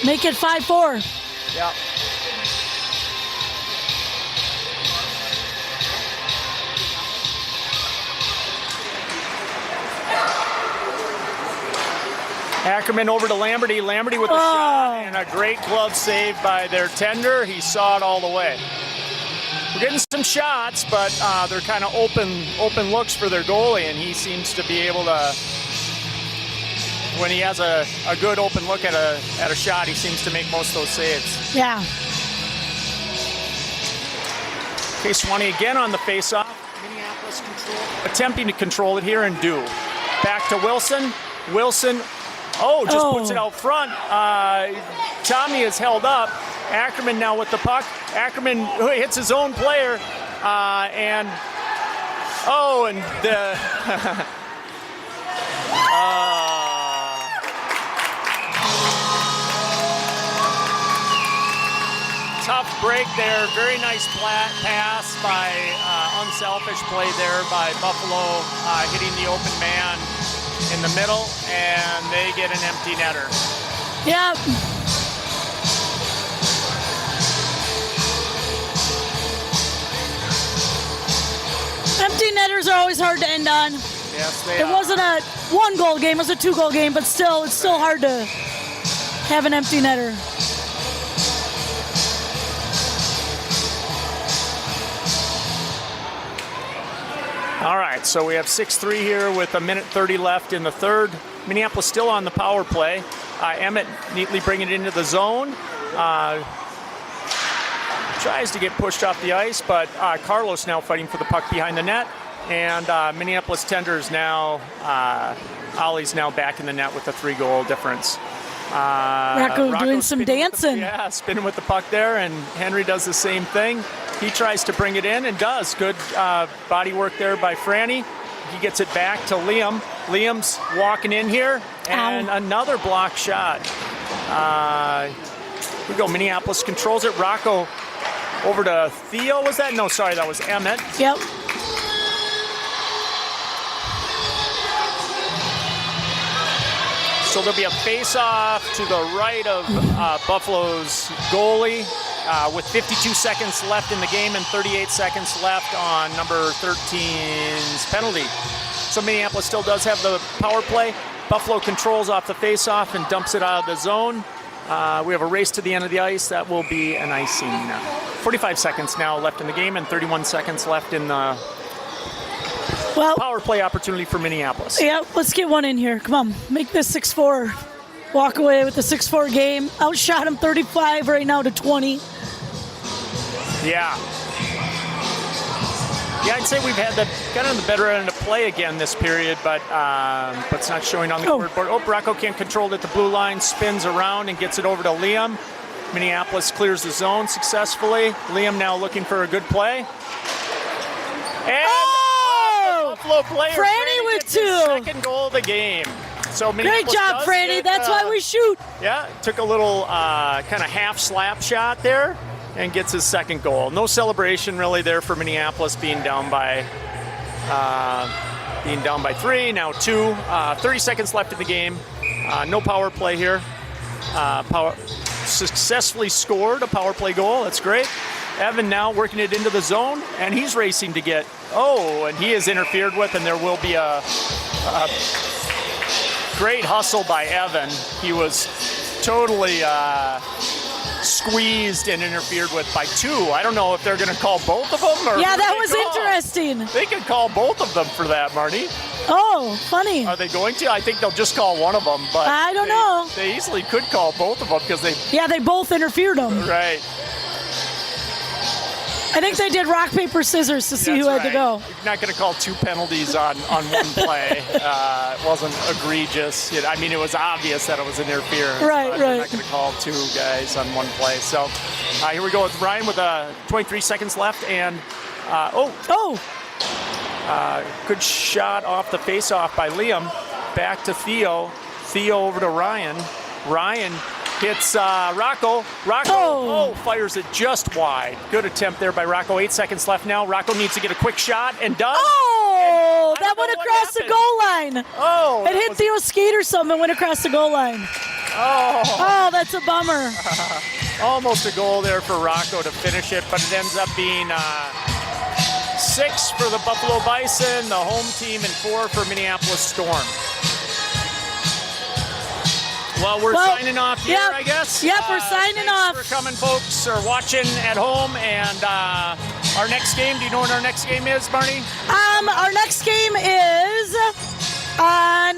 Make it 5-4. yeah. Ackerman over to Lamberty. Lamberty with the shot and a great glove save by their tender. He saw it all the way. We're getting some shots, but they're kind of open looks for their goalie, and he seems to be able to. When he has a good open look at a shot, he seems to make most of those saves. Yeah. Okay, Swanee again on the faceoff. Minneapolis attempting to control it here and do. Back to Wilson. Wilson. Just puts it out front. Tommy is held up. Ackerman now with the puck. Ackerman hits his own player. And the tough break there. Very nice pass by unselfish play there by Buffalo, hitting the open man in the middle, and they get an empty netter. Yep. Empty netters are always hard to end on. Yes, they It are. wasn't a 1-goal game, it was a 2-goal game, but still, it's still hard to have an empty netter. All right, so we have 6-3 here with 1:30 left in the third. Minneapolis still on the power play. Emmett neatly bringing it into the zone. Tries to get pushed off the ice, but Carlos now fighting for the puck behind the net. And Minneapolis tenders now, Ollie's now back in the net with a 3-goal difference. Rocco doing some dancing. Spinning with the puck there, and Henry does the same thing. He tries to bring it in and does. Good body work there by Franny. He gets it back to Liam. Liam's walking in here, and another block shot. Here we go. Minneapolis controls it. Rocco over to Theo. Was that? No, sorry, that was Emmett. Yep. So there'll be a face-off to the right of Buffalo's goalie with 52 seconds left in the game and 38 seconds left on number 13's penalty. So Minneapolis still does have the power play. Buffalo controls off the face-off and dumps it out of the zone. We have a race to the end of the ice. That will be an icing. 45 seconds now left in the game and 31 seconds left in the power play opportunity for Minneapolis. Yeah, let's get one in here. Come on, make this 6-4. Walk away with the 6-4 game. Outshot him 35 right now to 20. Yeah. Yeah, I'd say we've had kind of the better end of play again this period, but it's not showing on the board. Rocco can't control it at the blue line, spins around and gets it over to Liam. Minneapolis clears the zone successfully. Liam now looking for a good play. And Buffalo player Franny with gets his 2. second goal of the game. So Great job, Franny. That's why we shoot. Yeah, took a little kind of half slap shot there and gets his second goal. No celebration really there for Minneapolis being down by 3, now 2. 30 seconds left in the game. No power play here. Successfully scored a power play goal. That's great. Evan now working it into the zone, and he's racing to get. And he is interfered with, and there will be a great hustle by Evan. He was totally squeezed and interfered with by 2. I don't know if they're going to call both of them. Or yeah, that was interesting. They could call both of them for that, Marty. Oh, funny. Are they going to? I think they'll just call one of them. But I don't know. They easily could call both of them because they. Yeah, they both interfered them. Right. I think they did rock, paper, scissors to see who had to go. You're not going to call 2 penalties on one play. It wasn't egregious. I mean, it was obvious that it was interference. Right. You're not going to call 2 guys on one play. So here we go with Ryan with 23 seconds left. And, good shot off the face-off by Liam. Back to Theo. Theo over to Ryan. Ryan Hits Rocco. Rocco, fires it just wide. Good attempt there by Rocco. 8 seconds left now. Rocco needs to get a quick shot and does. Oh, And that went across the goal line. Oh, It hit Theo's skate or something and went across the goal line. Oh, that's a bummer. almost a goal there for Rocco to finish it, but it ends up being 6 for the Buffalo Bison, the home team, and 4 for Minneapolis Storm. Well, we're signing off here, yep, I guess. Yep, we're signing off. Thanks for coming, folks, or watching at home. And our next game, do you know what our next game is, Barney? Our next game is on,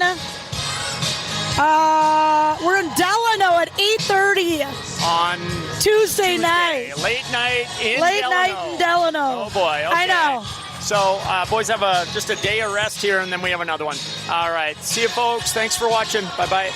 we're in Delano at 8:30 On Tuesday night. Late night in Delano. Oh, boy. Okay. I know. So, boys have just a day of rest here, and then we have another one. All right. See you, folks. Thanks for watching. Bye-bye.